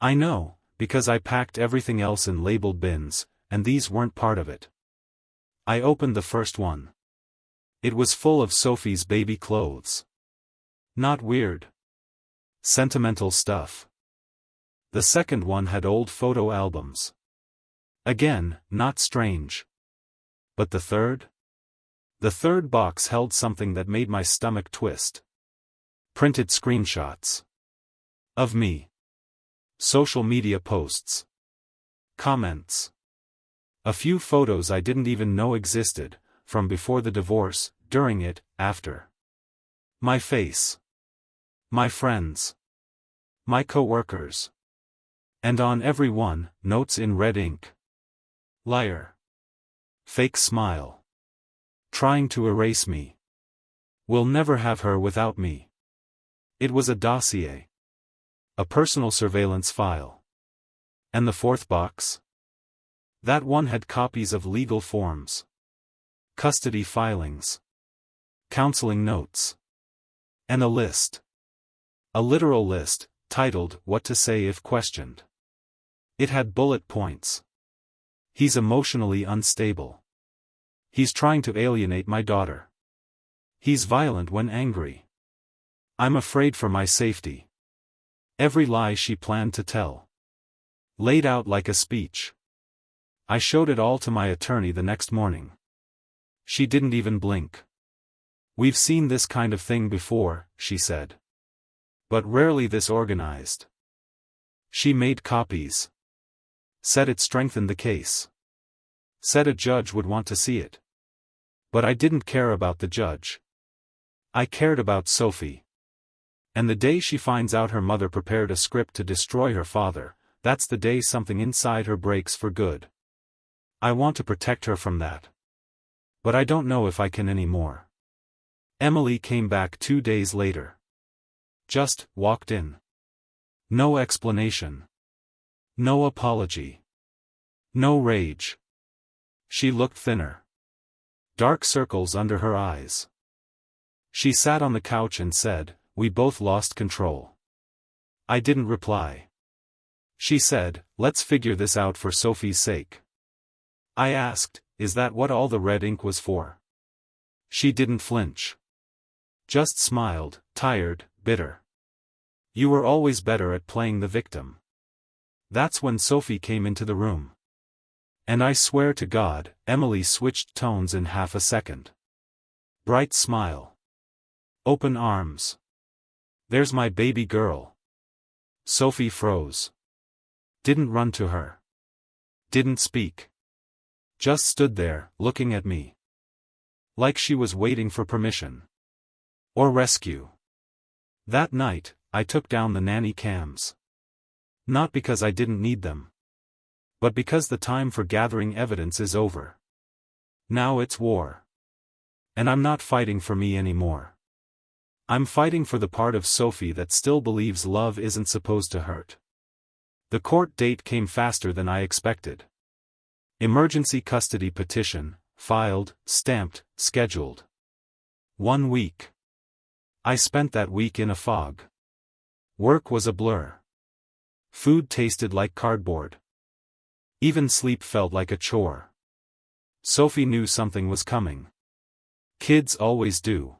I know, because I packed everything else in labeled bins, and these weren't part of it. I opened the first one. It was full of Sophie's baby clothes. Not weird. Sentimental stuff. The second one had old photo albums. Again, not strange. But the third? The third box held something that made my stomach twist. Printed screenshots. Of me. Social media posts. Comments. A few photos I didn't even know existed, from before the divorce, during it, after. My face. My friends. My coworkers. And on every one, notes in red ink. Liar. Fake smile. Trying to erase me. Will never have her without me. It was a dossier. A personal surveillance file. And the fourth box? That one had copies of legal forms. Custody filings. Counseling notes. And a list. A literal list, titled, What to Say If Questioned. It had bullet points. He's emotionally unstable. He's trying to alienate my daughter. He's violent when angry. I'm afraid for my safety. Every lie she planned to tell. Laid out like a speech. I showed it all to my attorney the next morning. She didn't even blink. We've seen this kind of thing before, she said. But rarely this organized. She made copies. Said it strengthened the case. Said a judge would want to see it. But I didn't care about the judge. I cared about Sophie. And the day she finds out her mother prepared a script to destroy her father, that's the day something inside her breaks for good. I want to protect her from that. But I don't know if I can anymore. Emily came back 2 days later. Just walked in. No explanation. No apology. No rage. She looked thinner. Dark circles under her eyes. She sat on the couch and said, "We both lost control." I didn't reply. She said, "Let's figure this out for Sophie's sake." I asked, "Is that what all the red ink was for?" She didn't flinch. Just smiled, tired, bitter. "You were always better at playing the victim." That's when Sophie came into the room. And I swear to God, Emily switched tones in half a second. Bright smile. Open arms. "There's my baby girl." Sophie froze. Didn't run to her. Didn't speak. Just stood there, looking at me. Like she was waiting for permission. Or rescue. That night, I took down the nanny cams. Not because I didn't need them. But because the time for gathering evidence is over. Now it's war. And I'm not fighting for me anymore. I'm fighting for the part of Sophie that still believes love isn't supposed to hurt. The court date came faster than I expected. Emergency custody petition, filed, stamped, scheduled. 1 week. I spent that week in a fog. Work was a blur. Food tasted like cardboard. Even sleep felt like a chore. Sophie knew something was coming. Kids always do.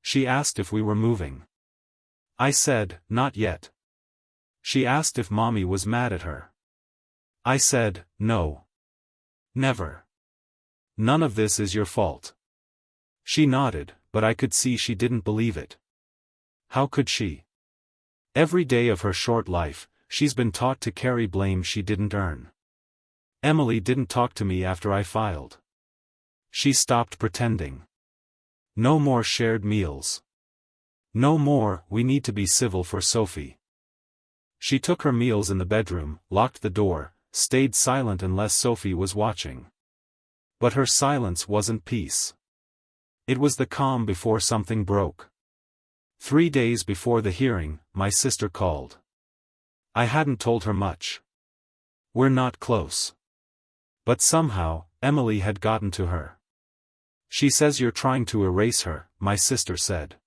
She asked if we were moving. I said, "Not yet." She asked if Mommy was mad at her. I said, "No. Never. None of this is your fault." She nodded, but I could see she didn't believe it. How could she? Every day of her short life, she's been taught to carry blame she didn't earn. Emily didn't talk to me after I filed. She stopped pretending. No more shared meals. No more, "We need to be civil for Sophie." She took her meals in the bedroom, locked the door, stayed silent unless Sophie was watching. But her silence wasn't peace. It was the calm before something broke. 3 days before the hearing, my sister called. I hadn't told her much. We're not close. But somehow, Emily had gotten to her. "She says you're trying to erase her," my sister said.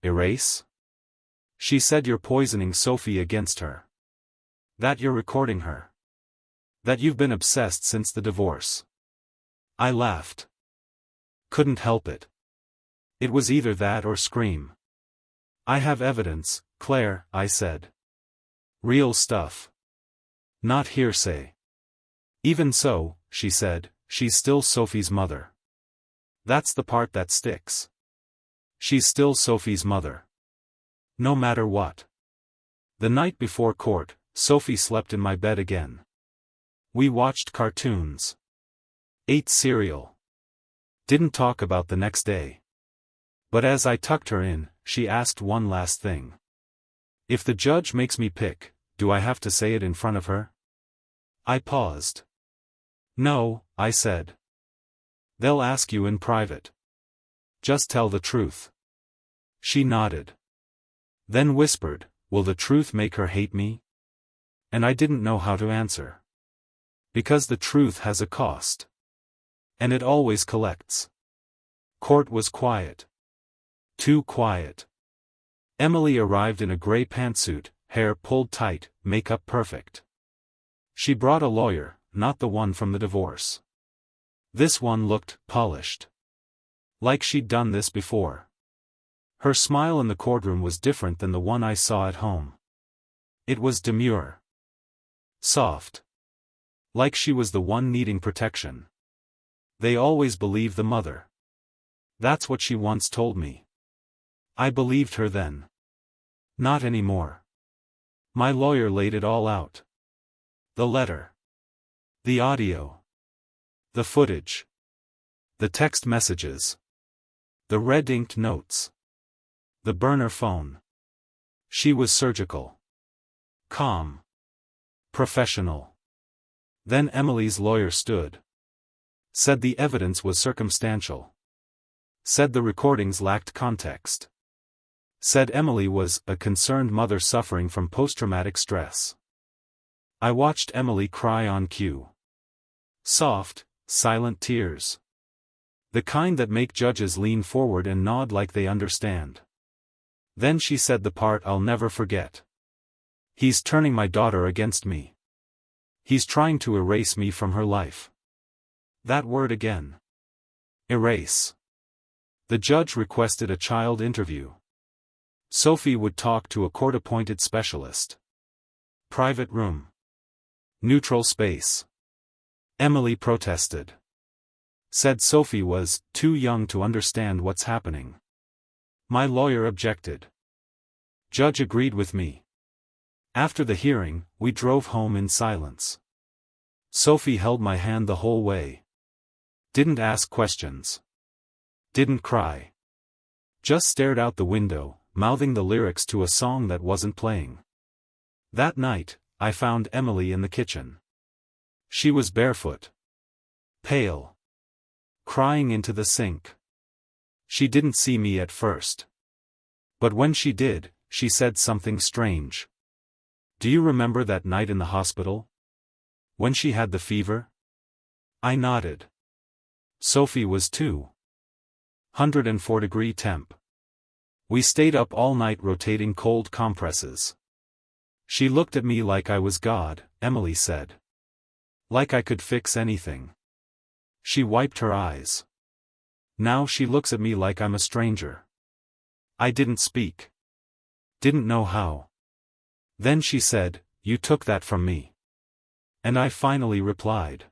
Erase? She said you're poisoning Sophie against her. That you're recording her. That you've been obsessed since the divorce. I laughed. Couldn't help it. It was either that or scream. "I have evidence, Claire," I said. "Real stuff. Not hearsay." "Even so," she said, "she's still Sophie's mother. That's the part that sticks. She's still Sophie's mother. No matter what." The night before court, Sophie slept in my bed again. We watched cartoons. Ate cereal. Didn't talk about the next day. But as I tucked her in, she asked one last thing. "If the judge makes me pick, do I have to say it in front of her?" I paused. "No," I said. "They'll ask you in private. Just tell the truth." She nodded. Then whispered, "Will the truth make her hate me?" And I didn't know how to answer. Because the truth has a cost. And it always collects. Court was quiet. Too quiet. Emily arrived in a gray pantsuit, hair pulled tight, makeup perfect. She brought a lawyer, not the one from the divorce. This one looked polished. Like she'd done this before. Her smile in the courtroom was different than the one I saw at home. It was demure. Soft. Like she was the one needing protection. They always believe the mother. That's what she once told me. I believed her then. Not anymore. My lawyer laid it all out. The letter. The audio. The footage. The text messages. The red-inked notes. The burner phone. She was surgical. Calm. Professional. Then Emily's lawyer stood. Said the evidence was circumstantial. Said the recordings lacked context. Said Emily was a concerned mother suffering from post-traumatic stress. I watched Emily cry on cue. Soft, silent tears. The kind that make judges lean forward and nod like they understand. Then she said the part I'll never forget. He's turning my daughter against me. He's trying to erase me from her life. That word again. Erase. The judge requested a child interview. Sophie would talk to a court-appointed specialist. Private room. Neutral space. Emily protested. Said Sophie was too young to understand what's happening. My lawyer objected. Judge agreed with me. After the hearing, we drove home in silence. Sophie held my hand the whole way. Didn't ask questions. Didn't cry. Just stared out the window, mouthing the lyrics to a song that wasn't playing. That night, I found Emily in the kitchen. She was barefoot. Pale. Crying into the sink. She didn't see me at first. But when she did, she said something strange. Do you remember that night in the hospital? When she had the fever? I nodded. Sophie was too. 104-degree temp. We stayed up all night rotating cold compresses. She looked at me like I was God, Emily said. Like I could fix anything. She wiped her eyes. Now she looks at me like I'm a stranger. I didn't speak. Didn't know how. Then she said, "You took that from me." And I finally replied.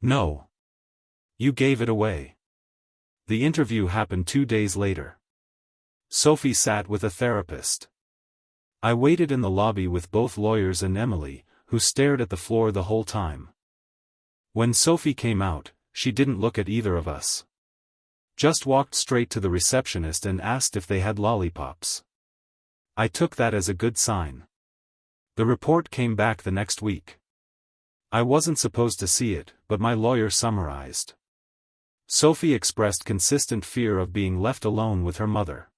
"No. You gave it away." The interview happened 2 days later. Sophie sat with a therapist. I waited in the lobby with both lawyers and Emily, who stared at the floor the whole time. When Sophie came out, she didn't look at either of us. Just walked straight to the receptionist and asked if they had lollipops. I took that as a good sign. The report came back the next week. I wasn't supposed to see it, but my lawyer summarized. Sophie expressed consistent fear of being left alone with her mother.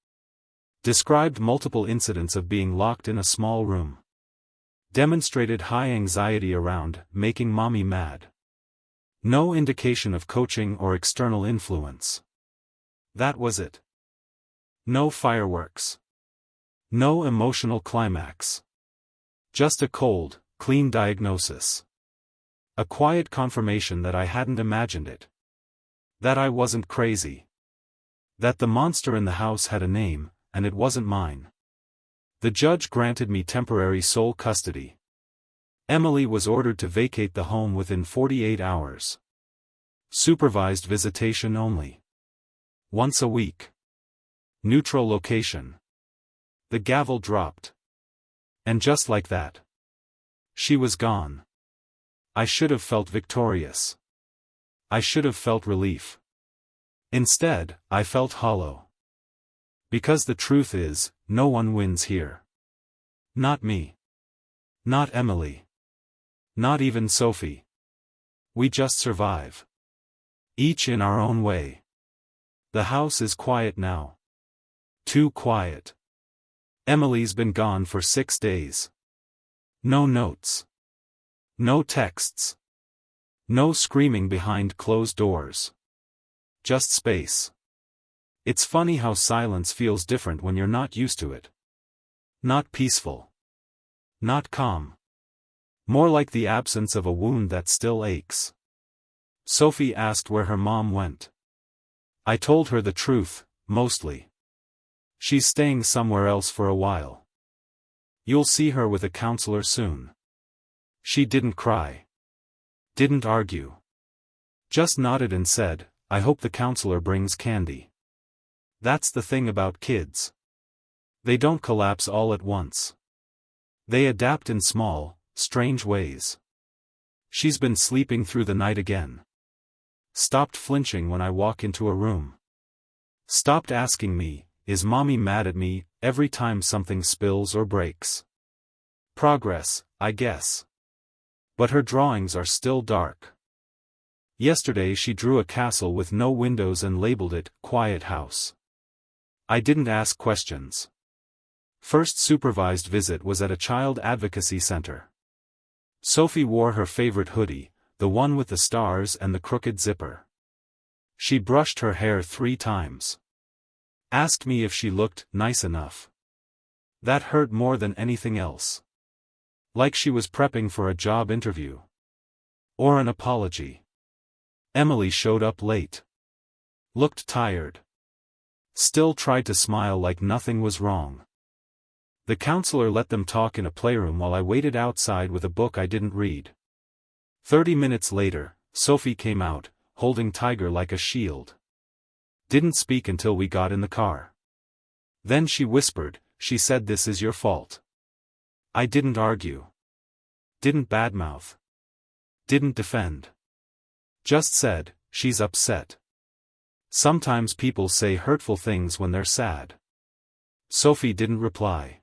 Described multiple incidents of being locked in a small room. Demonstrated high anxiety around making mommy mad. No indication of coaching or external influence. That was it. No fireworks. No emotional climax. Just a cold, clean diagnosis. A quiet confirmation that I hadn't imagined it. That I wasn't crazy. That the monster in the house had a name, and it wasn't mine. The judge granted me temporary sole custody. Emily was ordered to vacate the home within 48 hours. Supervised visitation only. Once a week. Neutral location. The gavel dropped. And just like that, she was gone. I should have felt victorious. I should have felt relief. Instead, I felt hollow. Because the truth is, no one wins here. Not me. Not Emily. Not even Sophie. We just survive. Each in our own way. The house is quiet now. Too quiet. Emily's been gone for 6 days. No notes. No texts. No screaming behind closed doors. Just space. It's funny how silence feels different when you're not used to it. Not peaceful. Not calm. More like the absence of a wound that still aches. Sophie asked where her mom went. I told her the truth, mostly. She's staying somewhere else for a while. You'll see her with a counselor soon. She didn't cry. Didn't argue. Just nodded and said, I hope the counselor brings candy. That's the thing about kids. They don't collapse all at once. They adapt in small, strange ways. She's been sleeping through the night again. Stopped flinching when I walk into a room. Stopped asking me, is mommy mad at me every time something spills or breaks? Progress, I guess. But her drawings are still dark. Yesterday she drew a castle with no windows and labeled it, Quiet House. I didn't ask questions. First supervised visit was at a child advocacy center. Sophie wore her favorite hoodie, the one with the stars and the crooked zipper. She brushed her hair 3 times. Asked me if she looked nice enough. That hurt more than anything else. Like she was prepping for a job interview. Or an apology. Emily showed up late. Looked tired. Still tried to smile like nothing was wrong. The counselor let them talk in a playroom while I waited outside with a book I didn't read. 30 minutes later, Sophie came out, holding Tiger like a shield. Didn't speak until we got in the car. Then she whispered, she said this is your fault. I didn't argue. Didn't badmouth. Didn't defend. Just said, she's upset. Sometimes people say hurtful things when they're sad. Sophie didn't reply.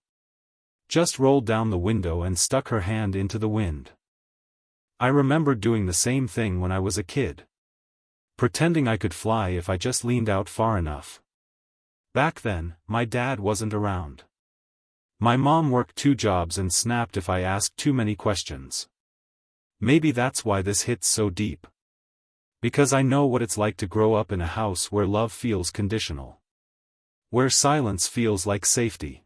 Just rolled down the window and stuck her hand into the wind. I remember doing the same thing when I was a kid. Pretending I could fly if I just leaned out far enough. Back then, my dad wasn't around. My mom worked 2 jobs and snapped if I asked too many questions. Maybe that's why this hits so deep. Because I know what it's like to grow up in a house where love feels conditional. Where silence feels like safety.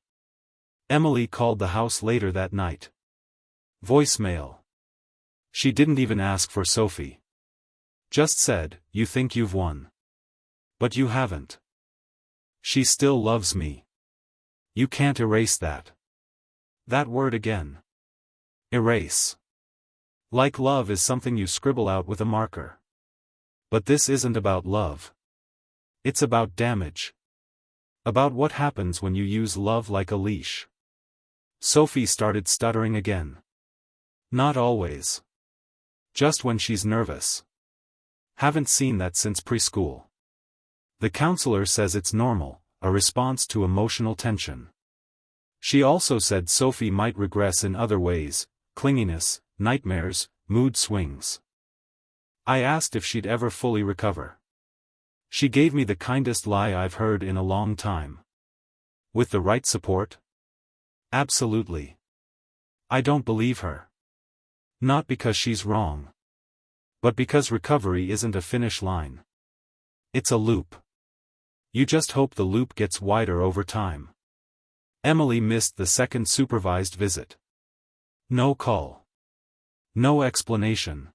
Emily called the house later that night. Voicemail. She didn't even ask for Sophie. Just said, you think you've won. But you haven't. She still loves me. You can't erase that. That word again. Erase. Like love is something you scribble out with a marker. But this isn't about love. It's about damage. About what happens when you use love like a leash. Sophie started stuttering again. Not always. Just when she's nervous. Haven't seen that since preschool. The counselor says it's normal, a response to emotional tension. She also said Sophie might regress in other ways, clinginess, nightmares, mood swings. I asked if she'd ever fully recover. She gave me the kindest lie I've heard in a long time. With the right support? Absolutely. I don't believe her. Not because she's wrong. But because recovery isn't a finish line. It's a loop. You just hope the loop gets wider over time. Emily missed the second supervised visit. No call. No explanation.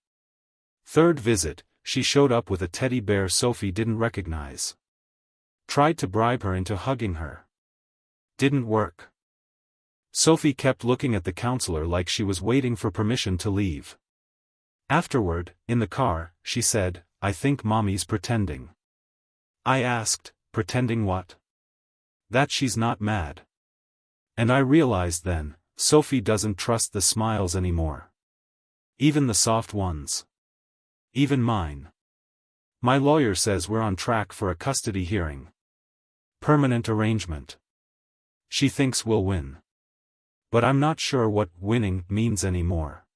Third visit, she showed up with a teddy bear Sophie didn't recognize. Tried to bribe her into hugging her. Didn't work. Sophie kept looking at the counselor like she was waiting for permission to leave. Afterward, in the car, she said, I think mommy's pretending. I asked, pretending what? That she's not mad. And I realized then, Sophie doesn't trust the smiles anymore. Even the soft ones. Even mine. My lawyer says we're on track for a custody hearing. Permanent arrangement. She thinks we'll win. But I'm not sure what winning means anymore.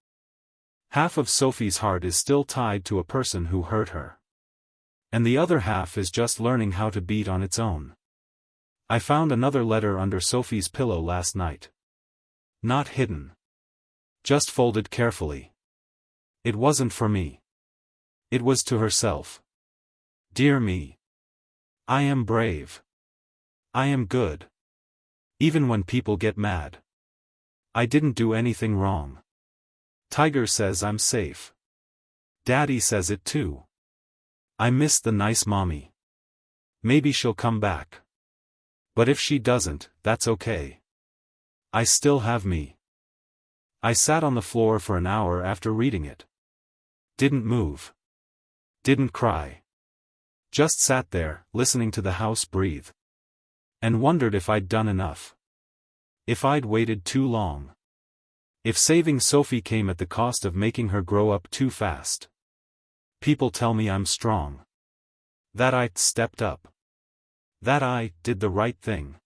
Half of Sophie's heart is still tied to a person who hurt her. And the other half is just learning how to beat on its own. I found another letter under Sophie's pillow last night. Not hidden. Just folded carefully. It wasn't for me. It was to herself. Dear me. I am brave. I am good. Even when people get mad. I didn't do anything wrong. Tiger says I'm safe. Daddy says it too. I miss the nice mommy. Maybe she'll come back. But if she doesn't, that's okay. I still have me. I sat on the floor for an hour after reading it. Didn't move. Didn't cry. Just sat there, listening to the house breathe. And wondered if I'd done enough. If I'd waited too long. If saving Sophie came at the cost of making her grow up too fast. People tell me I'm strong. That I stepped up. That I did the right thing.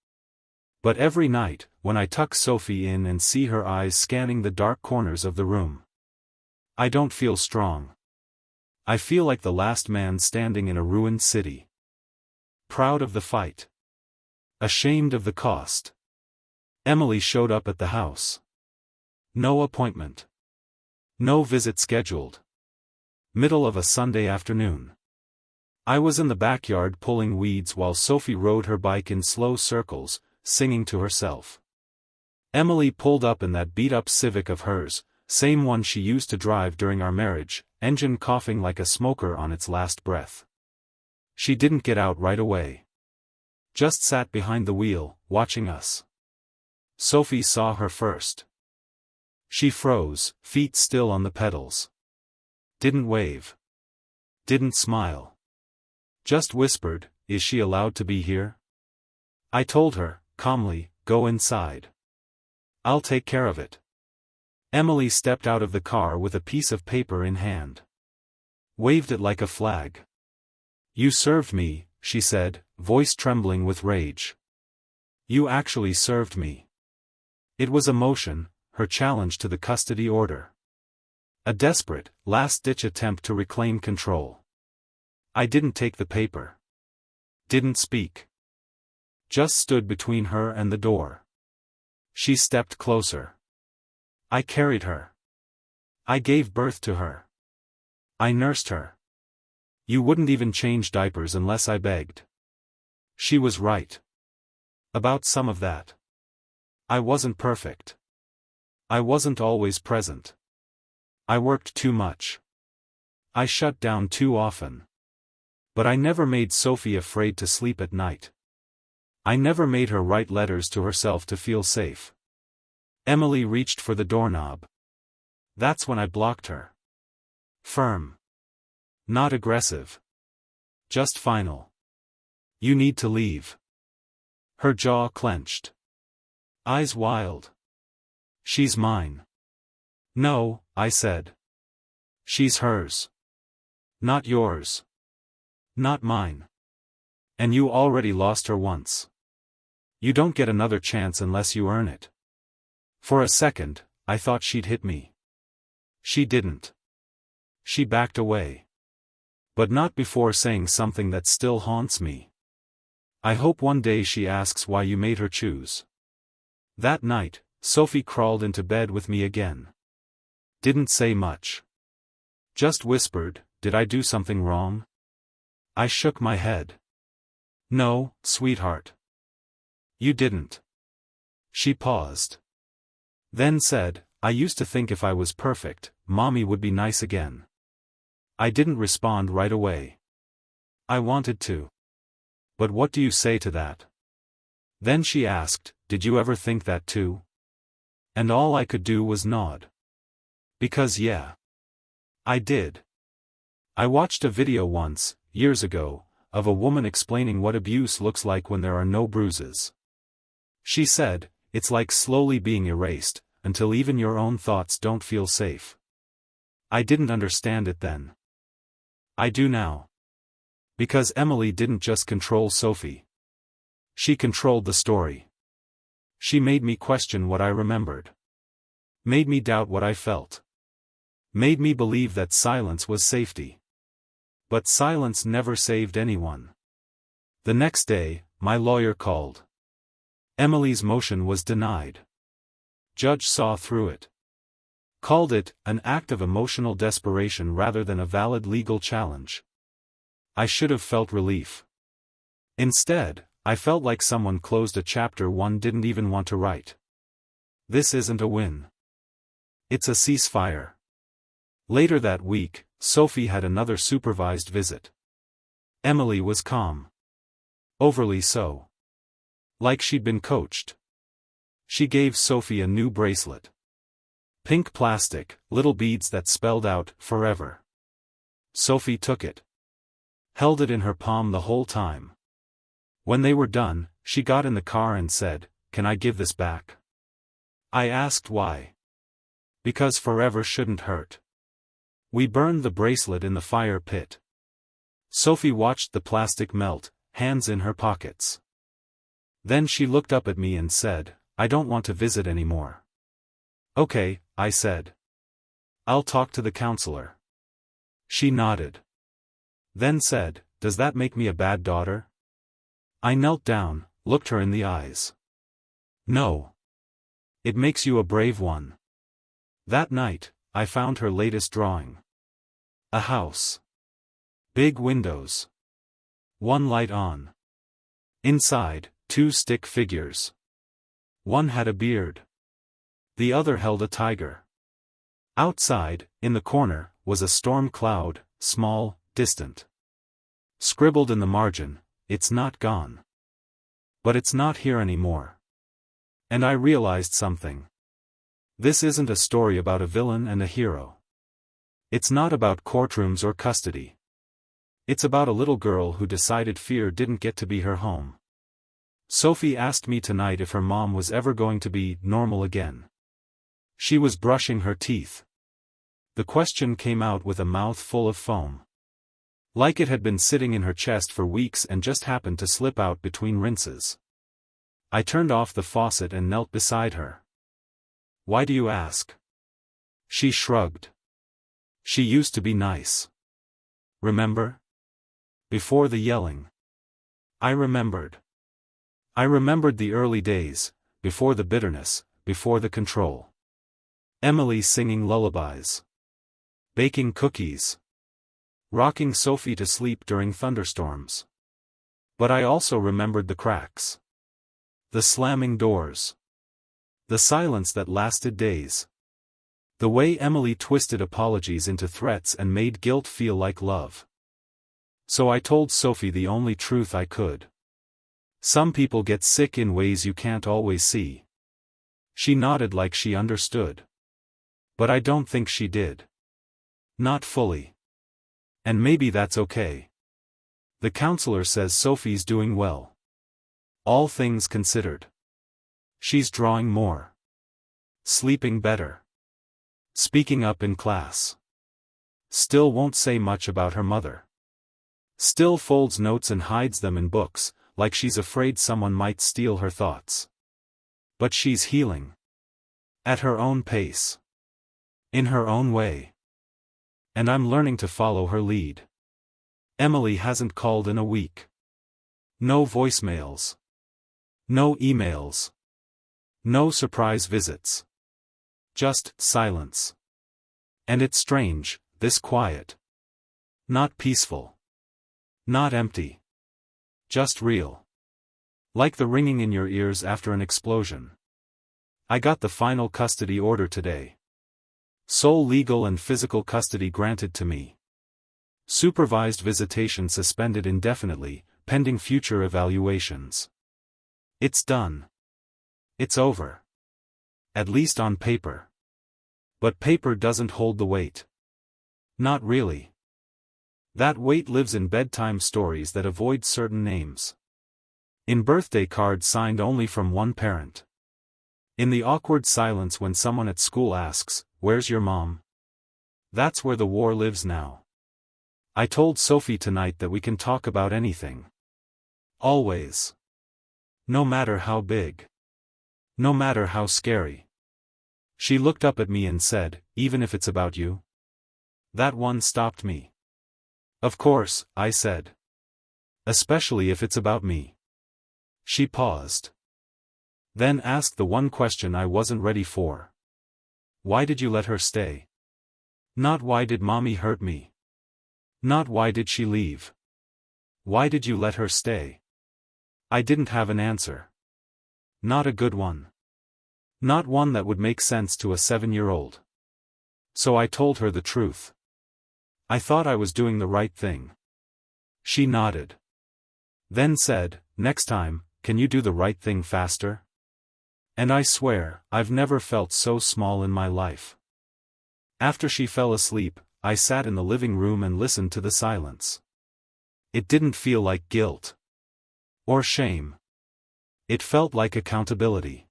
But every night, when I tuck Sophie in and see her eyes scanning the dark corners of the room, I don't feel strong. I feel like the last man standing in a ruined city. Proud of the fight. Ashamed of the cost. Emily showed up at the house. No appointment. No visit scheduled. Middle of a Sunday afternoon. I was in the backyard pulling weeds while Sophie rode her bike in slow circles, singing to herself. Emily pulled up in that beat-up Civic of hers, same one she used to drive during our marriage, engine coughing like a smoker on its last breath. She didn't get out right away. Just sat behind the wheel, watching us. Sophie saw her first. She froze, feet still on the pedals. Didn't wave. Didn't smile. Just whispered, "Is she allowed to be here?" I told her, calmly, "Go inside. I'll take care of it." Emily stepped out of the car with a piece of paper in hand. Waved it like a flag. "You served me," she said, voice trembling with rage. "You actually served me." It was emotion, her challenge to the custody order. A desperate, last-ditch attempt to reclaim control. I didn't take the paper. Didn't speak. Just stood between her and the door. She stepped closer. I carried her. I gave birth to her. I nursed her. You wouldn't even change diapers unless I begged. She was right. About some of that. I wasn't perfect. I wasn't always present. I worked too much. I shut down too often. But I never made Sophie afraid to sleep at night. I never made her write letters to herself to feel safe. Emily reached for the doorknob. That's when I blocked her. Firm. Not aggressive. Just final. You need to leave. Her jaw clenched. Eyes wild. She's mine. No, I said. She's hers. Not yours. Not mine. And you already lost her once. You don't get another chance unless you earn it. For a second, I thought she'd hit me. She didn't. She backed away. But not before saying something that still haunts me. I hope one day she asks why you made her choose. That night, Sophie crawled into bed with me again. Didn't say much. Just whispered, "Did I do something wrong?" I shook my head. "No, sweetheart. You didn't." She paused. Then said, "I used to think if I was perfect, Mommy would be nice again." I didn't respond right away. I wanted to. But what do you say to that? Then she asked, "Did you ever think that too?" And all I could do was nod. Because yeah. I did. I watched a video once, years ago, of a woman explaining what abuse looks like when there are no bruises. She said, it's like slowly being erased, until even your own thoughts don't feel safe. I didn't understand it then. I do now. Because Emily didn't just control Sophie. She controlled the story. She made me question what I remembered. Made me doubt what I felt. Made me believe that silence was safety. But silence never saved anyone. The next day, my lawyer called. Emily's motion was denied. Judge saw through it. Called it an act of emotional desperation rather than a valid legal challenge. I should have felt relief. Instead, I felt like someone closed a chapter one didn't even want to write. This isn't a win. It's a ceasefire. Later that week, Sophie had another supervised visit. Emily was calm. Overly so. Like she'd been coached. She gave Sophie a new bracelet. Pink plastic, little beads that spelled out, "Forever." Sophie took it. Held it in her palm the whole time. When they were done, she got in the car and said, "Can I give this back?" I asked why. Because forever shouldn't hurt. We burned the bracelet in the fire pit. Sophie watched the plastic melt, hands in her pockets. Then she looked up at me and said, "I don't want to visit anymore." "Okay," I said. "I'll talk to the counselor." She nodded. Then said, "Does that make me a bad daughter?" I knelt down, looked her in the eyes. "No. It makes you a brave one." That night, I found her latest drawing. A house. Big windows. One light on. Inside, 2 stick figures. One had a beard. The other held a tiger. Outside, in the corner, was a storm cloud, small, distant. Scribbled in the margin, "It's not gone. But it's not here anymore." And I realized something. This isn't a story about a villain and a hero. It's not about courtrooms or custody. It's about a little girl who decided fear didn't get to be her home. Sophie asked me tonight if her mom was ever going to be normal again. She was brushing her teeth. The question came out with a mouth full of foam. Like it had been sitting in her chest for weeks and just happened to slip out between rinses. I turned off the faucet and knelt beside her. "Why do you ask?" She shrugged. "She used to be nice. Remember? Before the yelling." I remembered. I remembered the early days, before the bitterness, before the control. Emily singing lullabies. Baking cookies. Rocking Sophie to sleep during thunderstorms. But I also remembered the cracks. The slamming doors. The silence that lasted days. The way Emily twisted apologies into threats and made guilt feel like love. So I told Sophie the only truth I could. Some people get sick in ways you can't always see. She nodded like she understood. But I don't think she did. Not fully. And maybe that's okay. The counselor says Sophie's doing well. All things considered. She's drawing more. Sleeping better. Speaking up in class. Still won't say much about her mother. Still folds notes and hides them in books, like she's afraid someone might steal her thoughts. But she's healing. At her own pace. In her own way. And I'm learning to follow her lead. Emily hasn't called in a week. No voicemails. No emails. No surprise visits. Just silence. And it's strange, this quiet. Not peaceful. Not empty. Just real. Like the ringing in your ears after an explosion. I got the final custody order today. Sole legal and physical custody granted to me. Supervised visitation suspended indefinitely, pending future evaluations. It's done. It's over. At least on paper. But paper doesn't hold the weight. Not really. That weight lives in bedtime stories that avoid certain names. In birthday cards signed only from one parent. In the awkward silence when someone at school asks, "Where's your mom?" That's where the war lives now. I told Sophie tonight that we can talk about anything. Always. No matter how big. No matter how scary. She looked up at me and said, "Even if it's about you?" That one stopped me. "Of course," I said. "Especially if it's about me." She paused. Then asked the one question I wasn't ready for. "Why did you let her stay?" Not why did mommy hurt me. Not why did she leave. Why did you let her stay? I didn't have an answer. Not a good one. Not one that would make sense to a 7-year-old. So I told her the truth. I thought I was doing the right thing. She nodded. Then said, "Next time, can you do the right thing faster?" And I swear, I've never felt so small in my life. After she fell asleep, I sat in the living room and listened to the silence. It didn't feel like guilt. Or shame. It felt like accountability.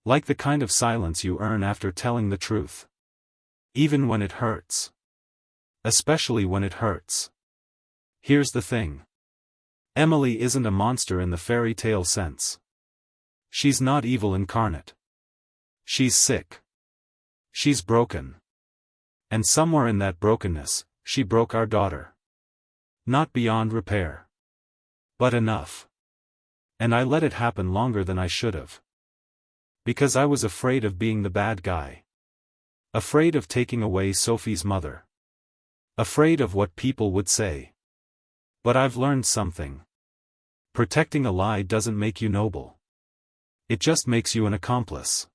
Like the kind of silence you earn after telling the truth. Even when it hurts. Especially when it hurts. Here's the thing. Emily isn't a monster in the fairy tale sense. She's not evil incarnate. She's sick. She's broken. And somewhere in that brokenness, she broke our daughter. Not beyond repair. But enough. And I let it happen longer than I should have. Because I was afraid of being the bad guy. Afraid of taking away Sophie's mother. Afraid of what people would say. But I've learned something. Protecting a lie doesn't make you noble. It just makes you an accomplice.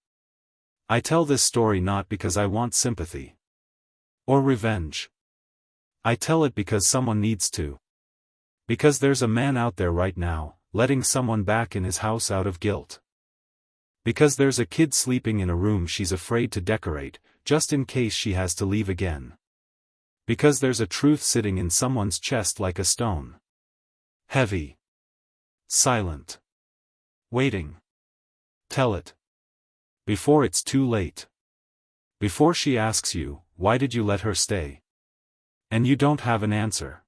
I tell this story not because I want sympathy. Or revenge. I tell it because someone needs to. Because there's a man out there right now, letting someone back in his house out of guilt. Because there's a kid sleeping in a room she's afraid to decorate, just in case she has to leave again. Because there's a truth sitting in someone's chest like a stone. Heavy. Silent. Waiting. Tell it. Before it's too late. Before she asks you, why did you let her stay? And you don't have an answer.